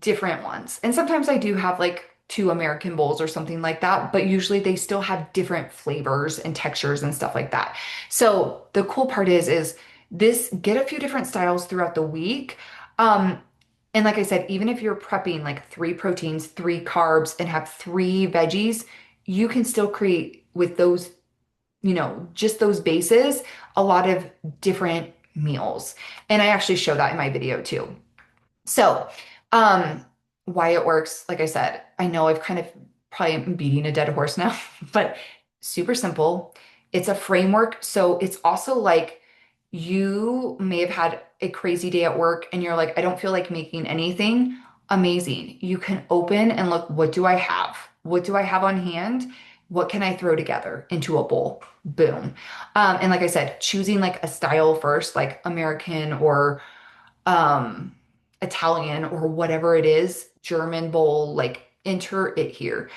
different ones. And sometimes I do have like two American bowls or something like that, but usually they still have different flavors and textures and stuff like that. So the cool part is this get a few different styles throughout the week. Um, and like I said, even if you're prepping like three proteins, three carbs, and have three veggies, you can still create with those, just those bases, a lot of different meals. And I actually show that in my video too. So, um, why it works, like I said, I know I've kind of probably am beating a dead horse now, but super simple. It's a framework. So it's also like you may have had a crazy day at work and you're like, I don't feel like making anything. Amazing. You can open and look, what do I have? What do I have on hand? What can I throw together into a bowl? Boom. And like I said, choosing like a style first, like American or um Italian or whatever it is, German bowl, like enter it here.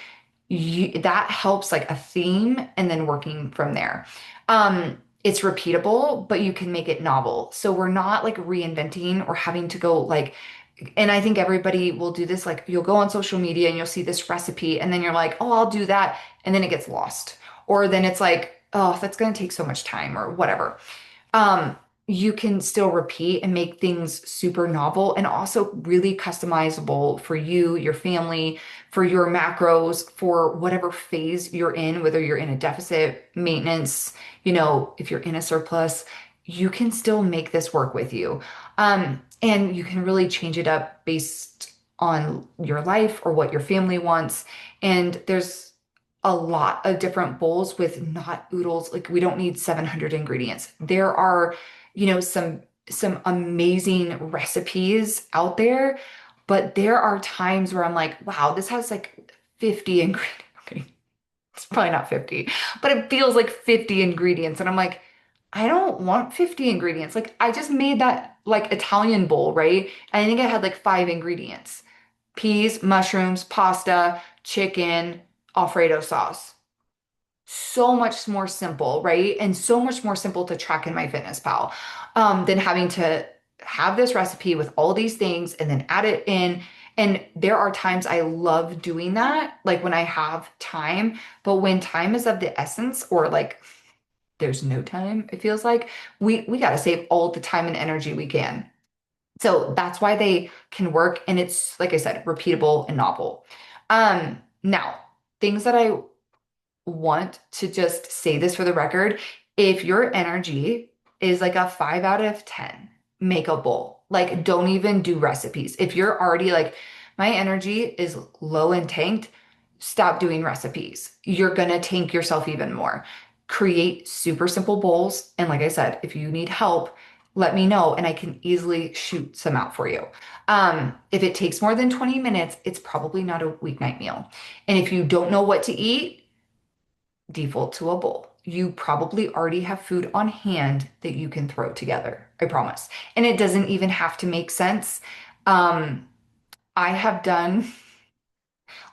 That helps like a theme and then working from there. It's repeatable, but you can make it novel. So we're not like reinventing or having to go like And I think everybody will do this. Like you'll go on social media and you'll see this recipe, and then you're like, oh, I'll do that. And then it gets lost. Or then it's like, oh, that's going to take so much time or whatever. um, you can still repeat and make things super novel and also really customizable for you, your family, for your macros, for whatever phase you're in, whether you're in a deficit, maintenance, if you're in a surplus, you can still make this work with you. And you can really change it up based on your life or what your family wants. And there's a lot of different bowls with not oodles. Like we don't need 700 ingredients. There are, some amazing recipes out there, but there are times where I'm like, wow, this has like 50 ingredients. Okay, it's probably not 50, but it feels like 50 ingredients. And I'm like, I don't want 50 ingredients. Like I just made that like Italian bowl, right? And I think it had like 5 ingredients: peas, mushrooms, pasta, chicken, Alfredo sauce. So much more simple, right? And so much more simple to track in MyFitnessPal, than having to have this recipe with all these things and then add it in. And there are times I love doing that, like when I have time. But when time is of the essence, or like there's no time, it feels like we got to save all the time and energy we can. So that's why they can work. And it's, like I said, repeatable and novel. Now, things that I want to just say this for the record. If your energy is like a 5 out of 10, make a bowl. Like, don't even do recipes. If you're already like, my energy is low and tanked, stop doing recipes. You're gonna tank yourself even more. Create super simple bowls. And like I said, if you need help, let me know and I can easily shoot some out for you. If it takes more than 20 minutes, it's probably not a weeknight meal. And if you don't know what to eat, default to a bowl. You probably already have food on hand that you can throw together. I promise. And it doesn't even have to make sense. Um, I have done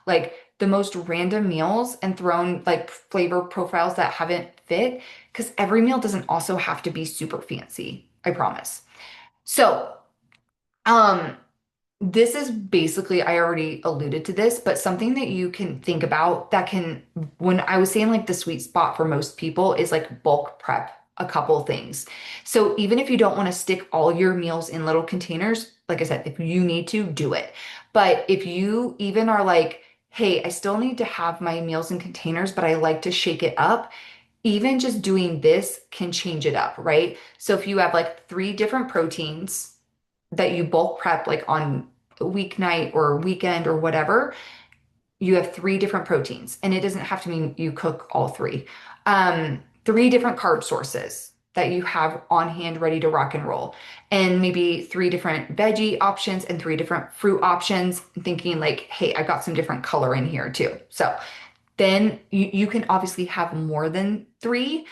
like the most random meals and thrown like flavor profiles that haven't fit because every meal doesn't also have to be super fancy. I promise. So, um, this is basically, I already alluded to this, but something that you can think about that can, when I was saying like the sweet spot for most people is like bulk prep a couple things. So even if you don't want to stick all your meals in little containers, like I said, if you need to, do it. But if you even are like, hey, I still need to have my meals in containers, but I like to shake it up, even just doing this can change it up, right? So if you have like 3 different proteins that you bulk prep like on a weeknight or weekend or whatever, you have 3 different proteins. And it doesn't have to mean you cook all three. 3 different carb sources that you have on hand ready to rock and roll. And maybe 3 different veggie options and 3 different fruit options. Thinking like, hey, I got some different color in here too. So then you can obviously have more than three.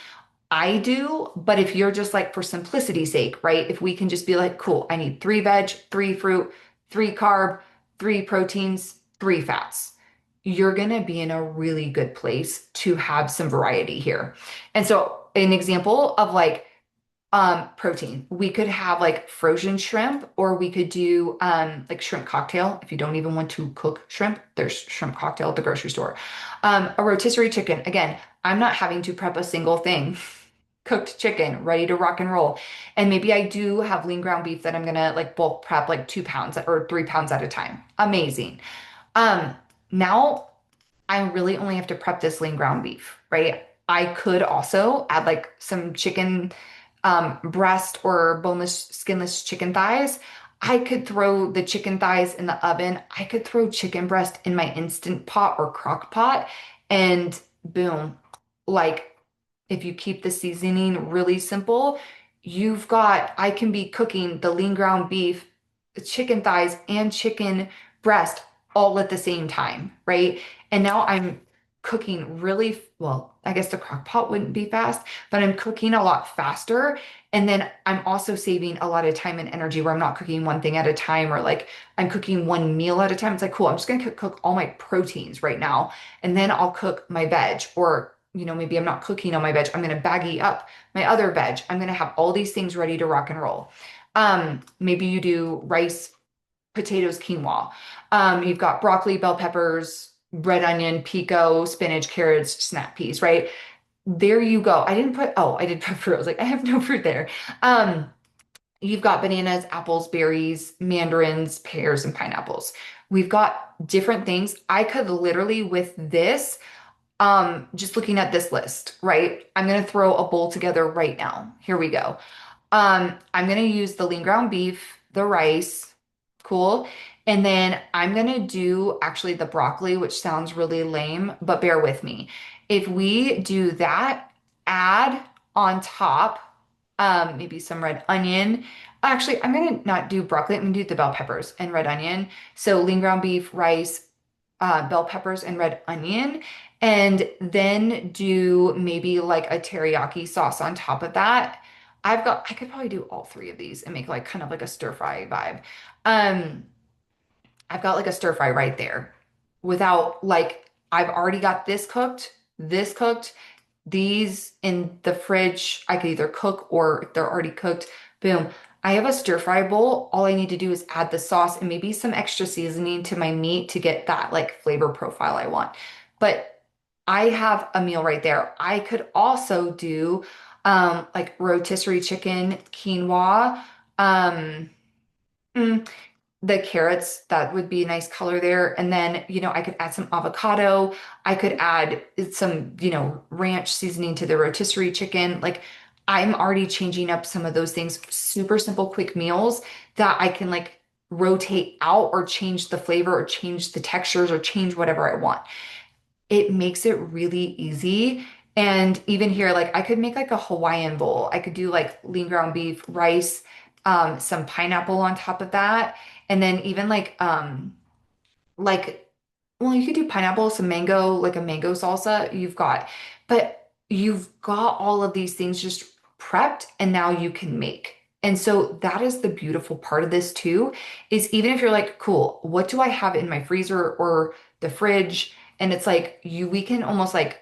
I do, but if you're just like for simplicity's sake, right? If we can just be like, cool, I need 3 veg, 3 fruit, 3 carb, 3 proteins, 3 fats, you're going to be in a really good place to have some variety here. And so, an example of like protein, we could have like frozen shrimp, or we could do like shrimp cocktail. If you don't even want to cook shrimp, there's shrimp cocktail at the grocery store. A rotisserie chicken. Again, I'm not having to prep a single thing. Cooked chicken ready to rock and roll. And maybe I do have lean ground beef that I'm gonna like bulk prep like 2 pounds or 3 pounds at a time. Amazing. Um, Now I really only have to prep this lean ground beef, right? I could also add like some chicken breast or boneless, skinless chicken thighs. I could throw the chicken thighs in the oven. I could throw chicken breast in my instant pot or crock pot, and boom, like if you keep the seasoning really simple, I can be cooking the lean ground beef, chicken thighs, and chicken breast all at the same time, right? And now I'm cooking really, well, I guess the crock pot wouldn't be fast, but I'm cooking a lot faster. And then I'm also saving a lot of time and energy where I'm not cooking one thing at a time, or like I'm cooking one meal at a time. It's like, cool, I'm just going to cook all my proteins right now. And then I'll cook my veg, or maybe I'm not cooking on my veg. I'm going to baggy up my other veg. I'm going to have all these things ready to rock and roll. Maybe you do rice potatoes, quinoa. You've got broccoli, bell peppers, red onion, pico, spinach, carrots, snap peas, right? There you go. I did put fruit. I was like, I have no fruit there. Um, You've got bananas, apples, berries, mandarins, pears, and pineapples. We've got different things. I could literally, with this, just looking at this list, right? I'm gonna throw a bowl together right now. Here we go. I'm gonna use the lean ground beef, the rice, cool. And then I'm gonna do actually the broccoli, which sounds really lame, but bear with me. If we do that, add on top, maybe some red onion. Actually, I'm gonna not do broccoli, I'm gonna do the bell peppers and red onion. So lean ground beef, rice, bell peppers, and red onion. And then do maybe like a teriyaki sauce on top of that. I could probably do all three of these and make like kind of like a stir fry vibe. Um, I've got like a stir fry right there without like, I've already got this cooked, these in the fridge. I could either cook or if they're already cooked, boom. I have a stir fry bowl. All I need to do is add the sauce and maybe some extra seasoning to my meat to get that like flavor profile I want. But I have a meal right there. I could also do like rotisserie chicken, quinoa, um, mm, the carrots, that would be a nice color there. And then, I could add some avocado. I could add some, ranch seasoning to the rotisserie chicken. Like I'm already changing up some of those things, super simple, quick meals that I can like rotate out or change the flavor or change the textures or change whatever I want. It makes it really easy. And even here, like I could make like a Hawaiian bowl. I could do like lean ground beef, rice, some pineapple on top of that. And then even like well, you could do pineapple, some mango, like a mango salsa but you've got all of these things just prepped and now you can make. And so that is the beautiful part of this too, is even if you're like, cool, what do I have in my freezer or the fridge? And it's like we can almost like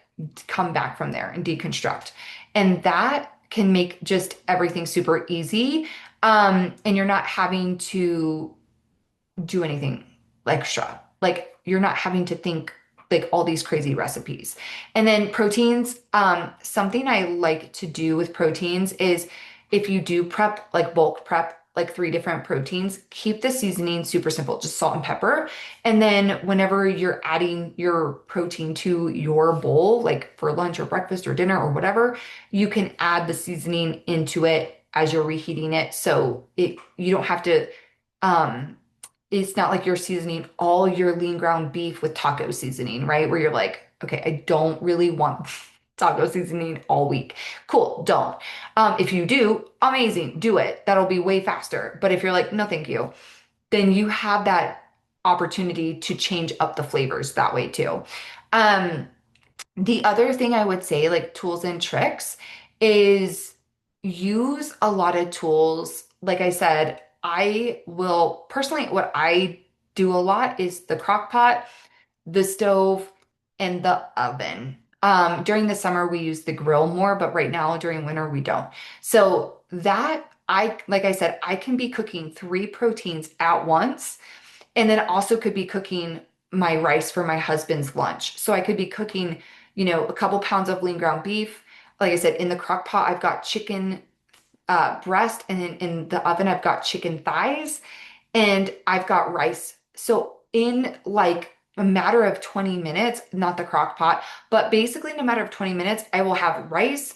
come back from there and deconstruct. And that can make just everything super easy. And you're not having to do anything extra. Like you're not having to think like all these crazy recipes. And then proteins, something I like to do with proteins is if you do prep, like bulk prep, like three different proteins, keep the seasoning super simple, just salt and pepper. And then whenever you're adding your protein to your bowl, like for lunch or breakfast or dinner or whatever, you can add the seasoning into it as you're reheating it. So you don't have to um it's not like you're seasoning all your lean ground beef with taco seasoning, right? Where you're like, okay, I don't really want taco seasoning all week. Cool, don't. If you do, amazing, do it. That'll be way faster. But if you're like, no, thank you, then you have that opportunity to change up the flavors that way too. Um, the other thing I would say, like tools and tricks, is use a lot of tools. Like I said, I will personally, what I do a lot is the crock pot, the stove, and the oven. During the summer, we use the grill more, but right now during winter, we don't. So like I said, I can be cooking three proteins at once and then also could be cooking my rice for my husband's lunch. So I could be cooking, a couple pounds of lean ground beef. Like I said, in the crock pot, I've got chicken breast, and then in the oven, I've got chicken thighs, and I've got rice. So in like a matter of 20 minutes, not the crock pot, but basically in a matter of 20 minutes, I will have rice,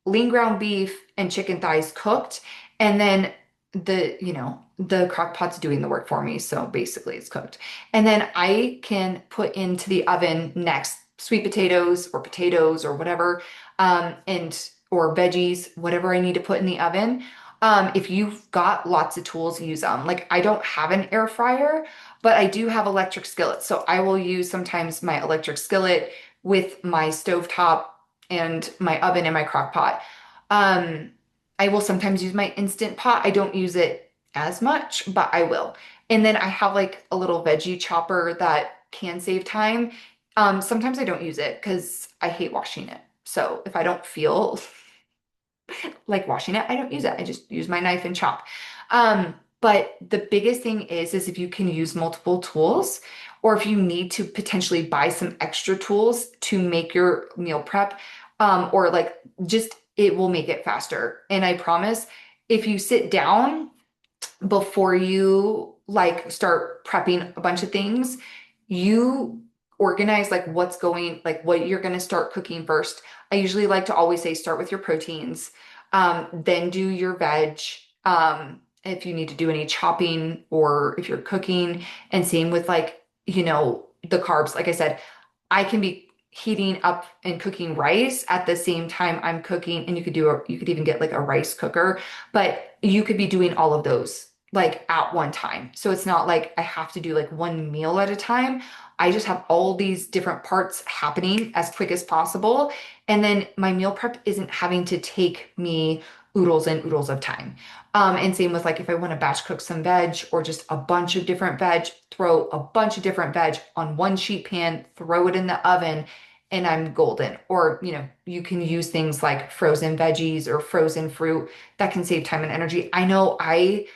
lean ground beef, and chicken thighs cooked. And then the crock pot's doing the work for me. So basically it's cooked. And then I can put into the oven next sweet potatoes or whatever, and or veggies, whatever I need to put in the oven. If you've got lots of tools, use them. Like I don't have an air fryer, but I do have electric skillets. So I will use sometimes my electric skillet with my stovetop and my oven and my crock pot. Um, I will sometimes use my Instant Pot. I don't use it as much, but I will. And then I have like a little veggie chopper that can save time. Sometimes I don't use it because I hate washing it. So if I don't feel like washing it, I don't use it. I just use my knife and chop. Um, But the biggest thing is if you can use multiple tools, or if you need to potentially buy some extra tools to make your meal prep, or like just it will make it faster. And I promise, if you sit down before you like start prepping a bunch of things, you organize like what's going, like what you're going to start cooking first. I usually like to always say start with your proteins, then do your veg. If you need to do any chopping or if you're cooking, and same with like, the carbs. Like I said, I can be heating up and cooking rice at the same time I'm cooking, and you could even get like a rice cooker, but you could be doing all of those like at one time. So it's not like I have to do like one meal at a time. I just have all these different parts happening as quick as possible. And then my meal prep isn't having to take me oodles and oodles of time. And same with like if I want to batch cook some veg or just a bunch of different veg, throw a bunch of different veg on one sheet pan, throw it in the oven, and I'm golden. Or, you can use things like frozen veggies or frozen fruit that can save time and energy. I know I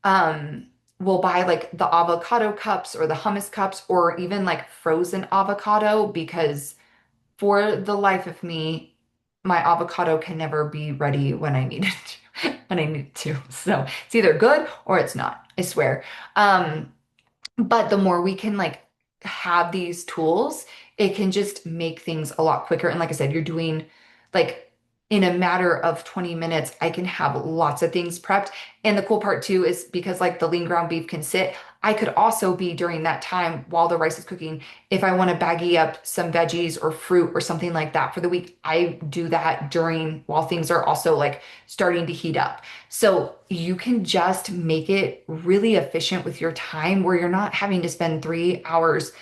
um will buy like the avocado cups or the hummus cups or even like frozen avocado, because for the life of me, my avocado can never be ready when I need it when I need to. So it's either good or it's not, I swear. But the more we can like have these tools, it can just make things a lot quicker. And like I said, you're doing like in a matter of 20 minutes, I can have lots of things prepped. And the cool part too is because like the lean ground beef can sit, I could also be during that time while the rice is cooking, if I want to baggy up some veggies or fruit or something like that for the week, I do that during while things are also like starting to heat up. So you can just make it really efficient with your time where you're not having to spend 3 hours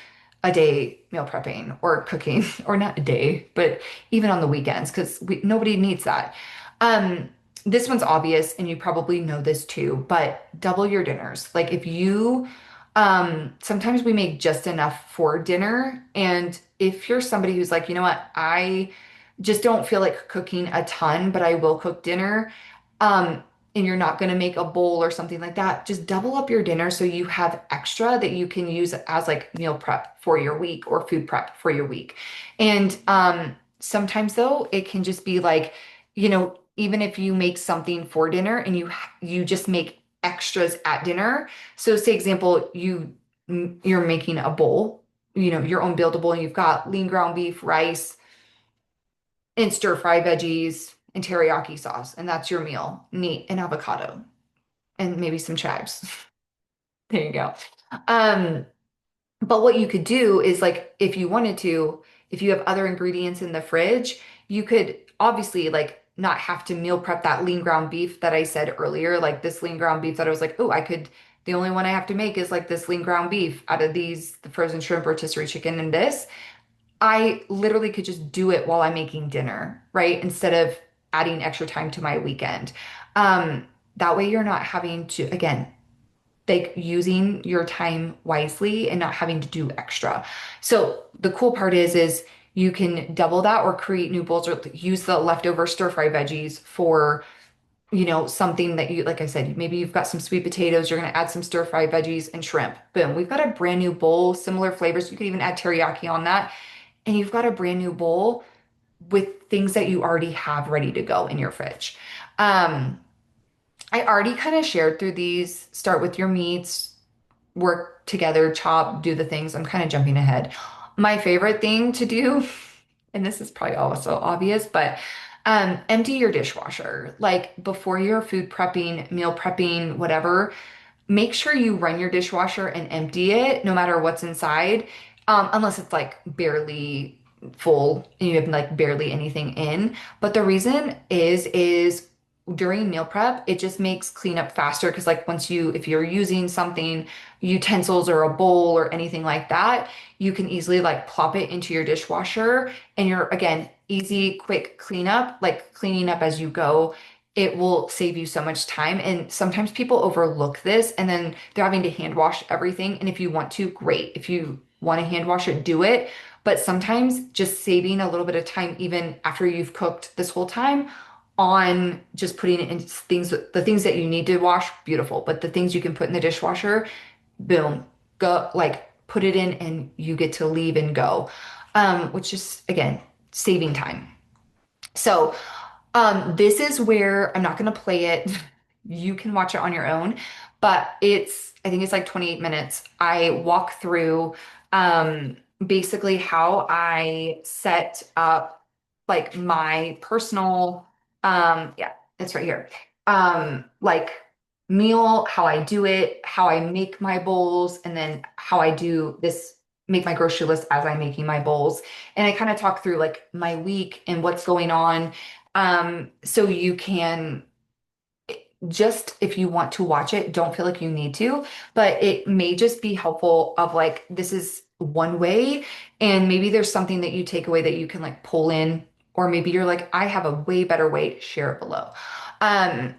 a day meal prepping or cooking, or not a day, but even on the weekends, because nobody needs that. Um, this one's obvious, and you probably know this too, but double your dinners. Like if you, sometimes we make just enough for dinner. And if you're somebody who's like, you know what, I just don't feel like cooking a ton, but I will cook dinner. Um, and you're not going to make a bowl or something like that, just double up your dinner so you have extra that you can use as like meal prep for your week or food prep for your week. And sometimes though, it can just be like, even if you make something for dinner and you just make extras at dinner. So say example, you're making a bowl, your own buildable, and you've got lean ground beef, rice, and stir fry veggies and teriyaki sauce, and that's your meal. Neat, and avocado and maybe some chives. There you go. Um, but what you could do is like if you wanted to, if you have other ingredients in the fridge, you could obviously like not have to meal prep that lean ground beef that I said earlier, like this lean ground beef that I was like, oh, the only one I have to make is like this lean ground beef out of these, the frozen shrimp, rotisserie chicken, and this. I literally could just do it while I'm making dinner, right? Instead of adding extra time to my weekend. That way you're not having to, again, like using your time wisely and not having to do extra. So the cool part is you can double that or create new bowls or use the leftover stir fry veggies for, something that you, like I said, maybe you've got some sweet potatoes, you're going to add some stir fry veggies and shrimp. Boom, we've got a brand new bowl, similar flavors. You could even add teriyaki on that. And you've got a brand new bowl with things that you already have ready to go in your fridge. Um, I already kind of shared through these. Start with your meats, work together, chop, do the things. I'm kind of jumping ahead. My favorite thing to do, and this is probably also obvious, but empty your dishwasher. Like before you're food prepping, meal prepping, whatever, make sure you run your dishwasher and empty it no matter what's inside, unless it's like barely full and you have like barely anything in. But the reason is during meal prep, it just makes cleanup faster because like if you're using something, utensils or a bowl or anything like that, you can easily like plop it into your dishwasher, and you're again easy, quick cleanup, like cleaning up as you go. It will save you so much time. And sometimes people overlook this and then they're having to hand wash everything. And if you want to, great. If you want to hand wash it, do it. But sometimes just saving a little bit of time, even after you've cooked this whole time, on just putting it in things, the things that you need to wash, beautiful. But the things you can put in the dishwasher, boom, go like put it in and you get to leave and go. Which is again saving time. So this is where I'm not going to play it. You can watch it on your own, but I think it's like 28 minutes. I walk through basically how I set up like my personal, yeah, it's right here. Like meal, how I do it, how I make my bowls, and then how I do this, make my grocery list as I'm making my bowls. And I kind of talk through like my week and what's going on. So you can just, if you want to watch it, don't feel like you need to, but it may just be helpful of like, this is one way, and maybe there's something that you take away that you can like pull in, or maybe you're like, I have a way better way, share it below. Um,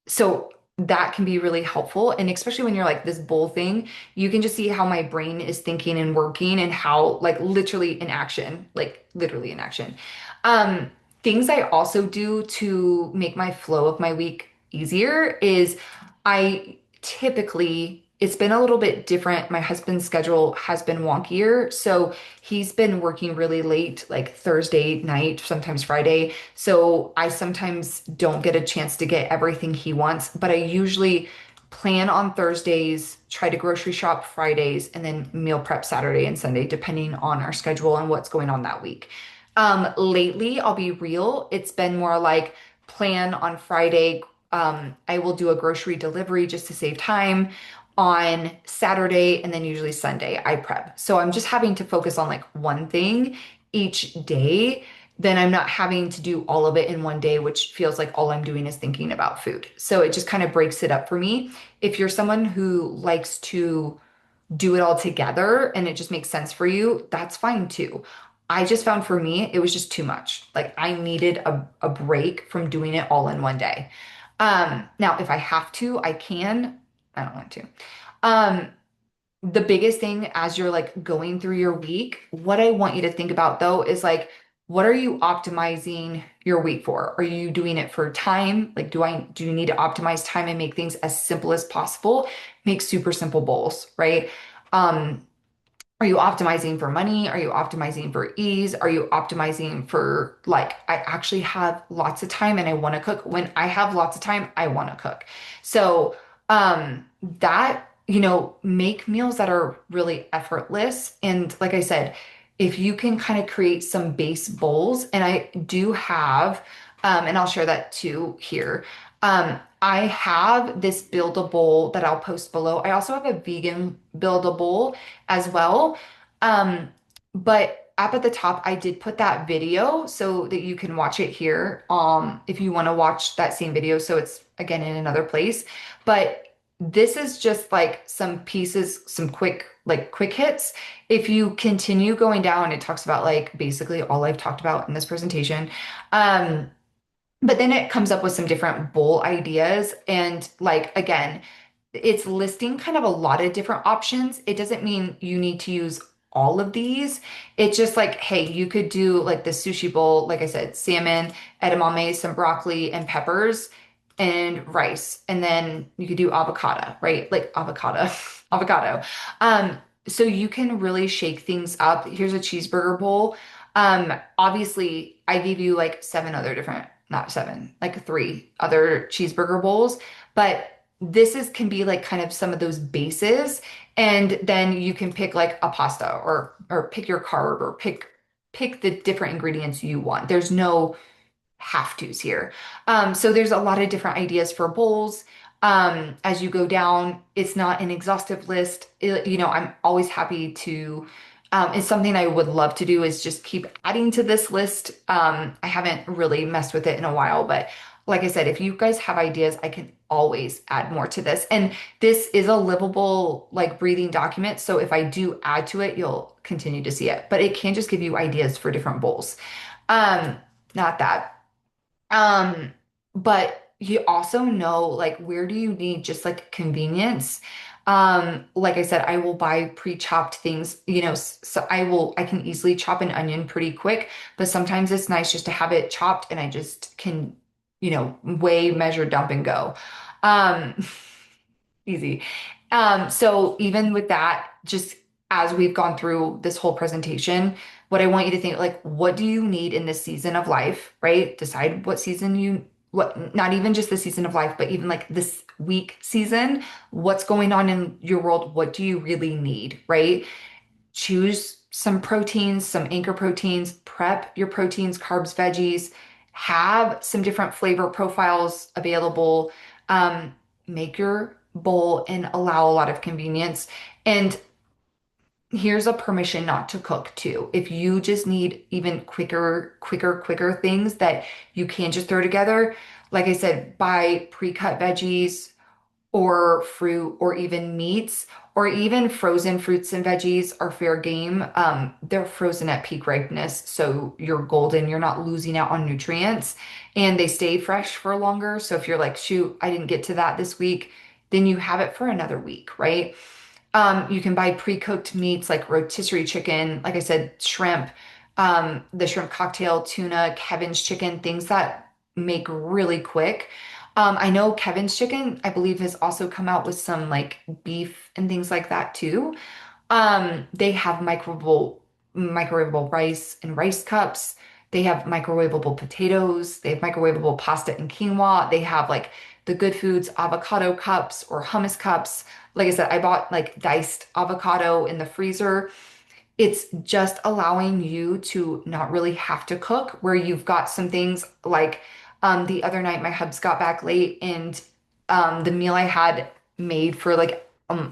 so that can be really helpful. And especially when you're like this bowl thing, you can just see how my brain is thinking and working and how like literally in action, like literally in action. Um, Things I also do to make my flow of my week easier is I typically, it's been a little bit different. My husband's schedule has been wonkier. So he's been working really late, like Thursday night, sometimes Friday. So I sometimes don't get a chance to get everything he wants, but I usually plan on Thursdays, try to grocery shop Fridays, and then meal prep Saturday and Sunday, depending on our schedule and what's going on that week. Lately, I'll be real, it's been more like plan on Friday. I will do a grocery delivery just to save time on Saturday, and then usually Sunday I prep. So I'm just having to focus on like one thing each day. Then I'm not having to do all of it in one day, which feels like all I'm doing is thinking about food. So it just kind of breaks it up for me. If you're someone who likes to do it all together and it just makes sense for you, that's fine too. I just found for me, it was just too much. Like I needed a break from doing it all in one day. Now, if I have to, I can. I don't want to. Um, the biggest thing as you're like going through your week, what I want you to think about though is like, what are you optimizing your week for? Are you doing it for time? Like, do you need to optimize time and make things as simple as possible? Make super simple bowls, right? Um, are you optimizing for money? Are you optimizing for ease? Are you optimizing for like, I actually have lots of time and I want to cook? When I have lots of time, I want to cook. So, that, make meals that are really effortless. And like I said, if you can kind of create some base bowls, and I do have, and I'll share that too here. I have this build-a-bowl that I'll post below. I also have a vegan build-a-bowl as well. Um, but up at the top, I did put that video so that you can watch it here. If you want to watch that same video, so it's again in another place. But this is just like some pieces, some quick hits. If you continue going down, it talks about like basically all I've talked about in this presentation. Um, but then it comes up with some different bowl ideas. And like, again, it's listing kind of a lot of different options. It doesn't mean you need to use all of these. It's just like, hey, you could do like the sushi bowl, like I said, salmon, edamame, some broccoli and peppers and rice. And then you could do avocado, right? Like avocado, avocado. So you can really shake things up. Here's a cheeseburger bowl. Obviously, I gave you like seven other different, not seven, like three other cheeseburger bowls, but this is can be like kind of some of those bases, and then you can pick like a pasta or pick your carb or pick the different ingredients you want. There's no have tos here. So there's a lot of different ideas for bowls. As you go down, it's not an exhaustive list. I'm always happy to, it's something I would love to do is just keep adding to this list. I haven't really messed with it in a while, but like I said, if you guys have ideas, I can always add more to this. And this is a livable, like breathing document. So if I do add to it, you'll continue to see it, but it can just give you ideas for different bowls. Um, Not that. Um, but you also know like where do you need just like convenience? Like I said, I will buy pre-chopped things, so I can easily chop an onion pretty quick, but sometimes it's nice just to have it chopped and I just can, weigh, measure, dump, and go. Um, easy. So even with that, just as we've gone through this whole presentation, what I want you to think, like, what do you need in this season of life, right? Decide what season not even just the season of life, but even like this week season, what's going on in your world? What do you really need, right? Choose some proteins, some anchor proteins, prep your proteins, carbs, veggies, have some different flavor profiles available. Um, Make your bowl and allow a lot of convenience. And here's a permission not to cook too. If you just need even quicker things that you can just throw together, like I said, buy pre-cut veggies or fruit or even meats or even frozen fruits and veggies are fair game. They're frozen at peak ripeness, so you're golden. You're not losing out on nutrients and they stay fresh for longer. So if you're like, shoot, I didn't get to that this week, then you have it for another week, right? You can buy pre-cooked meats like rotisserie chicken, like I said, shrimp, the shrimp cocktail, tuna, Kevin's chicken, things that make really quick. I know Kevin's chicken, I believe, has also come out with some like beef and things like that too. They have microwavable rice and rice cups. They have microwavable potatoes. They have microwavable pasta and quinoa. They have like the Good Foods avocado cups or hummus cups. Like I said, I bought like diced avocado in the freezer. It's just allowing you to not really have to cook, where you've got some things like the other night my hubs got back late and the meal I had made for like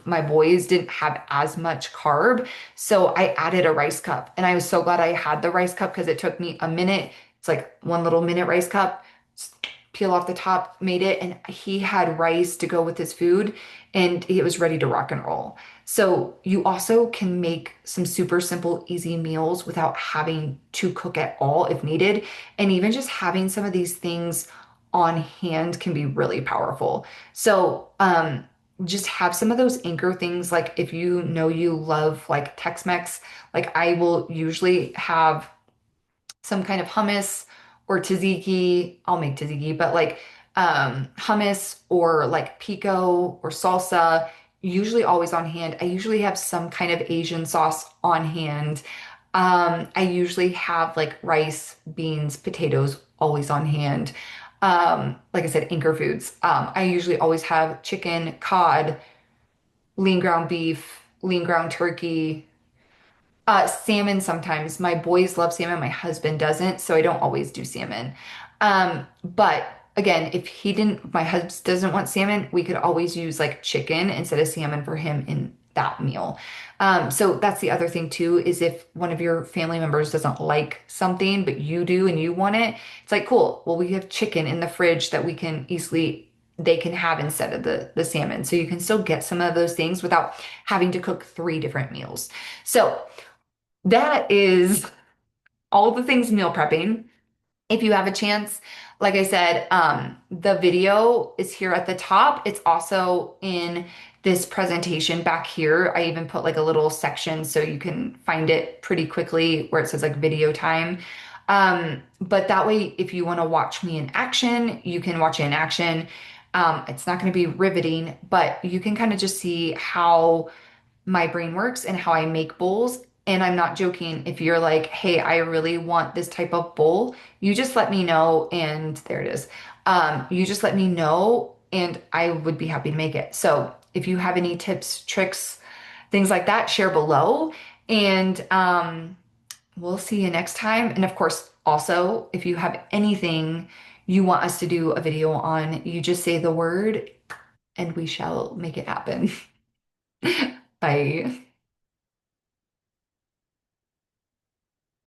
my boys didn't have as much carb. So I added a rice cup and I was so glad I had the rice cup because it took me a minute. It's like one little minute rice cup, peel off the top, made it, and he had rice to go with his food and it was ready to rock and roll. So you also can make some super simple, easy meals without having to cook at all if needed. And even just having some of these things on hand can be really powerful. So, just have some of those anchor things. Like if you know you love like Tex-Mex, like I will usually have some kind of hummus or tzatziki. I'll make tzatziki, but like hummus or like pico or salsa, usually always on hand. I usually have some kind of Asian sauce on hand. I usually have like rice, beans, potatoes always on hand. Like I said, anchor foods. I usually always have chicken, cod, lean ground beef, lean ground turkey, salmon sometimes. My boys love salmon, my husband doesn't, so I don't always do salmon. But again, if my husband doesn't want salmon, we could always use like chicken instead of salmon for him in that meal. So that's the other thing too, is if one of your family members doesn't like something, but you do and you want it, it's like, cool. Well, we have chicken in the fridge that they can have instead of the salmon. So you can still get some of those things without having to cook three different meals. So that is all the things meal prepping. If you have a chance, like I said, the video is here at the top. It's also in this presentation back here. I even put like a little section so you can find it pretty quickly where it says like video time. But that way, if you want to watch me in action, you can watch it in action. It's not going to be riveting, but you can kind of just see how my brain works and how I make bowls. And I'm not joking. If you're like, hey, I really want this type of bowl, you just let me know. And there it is. You just let me know and I would be happy to make it. So if you have any tips, tricks, things like that, share below. And we'll see you next time. And of course, also, if you have anything you want us to do a video on, you just say the word and we shall make it happen. Bye.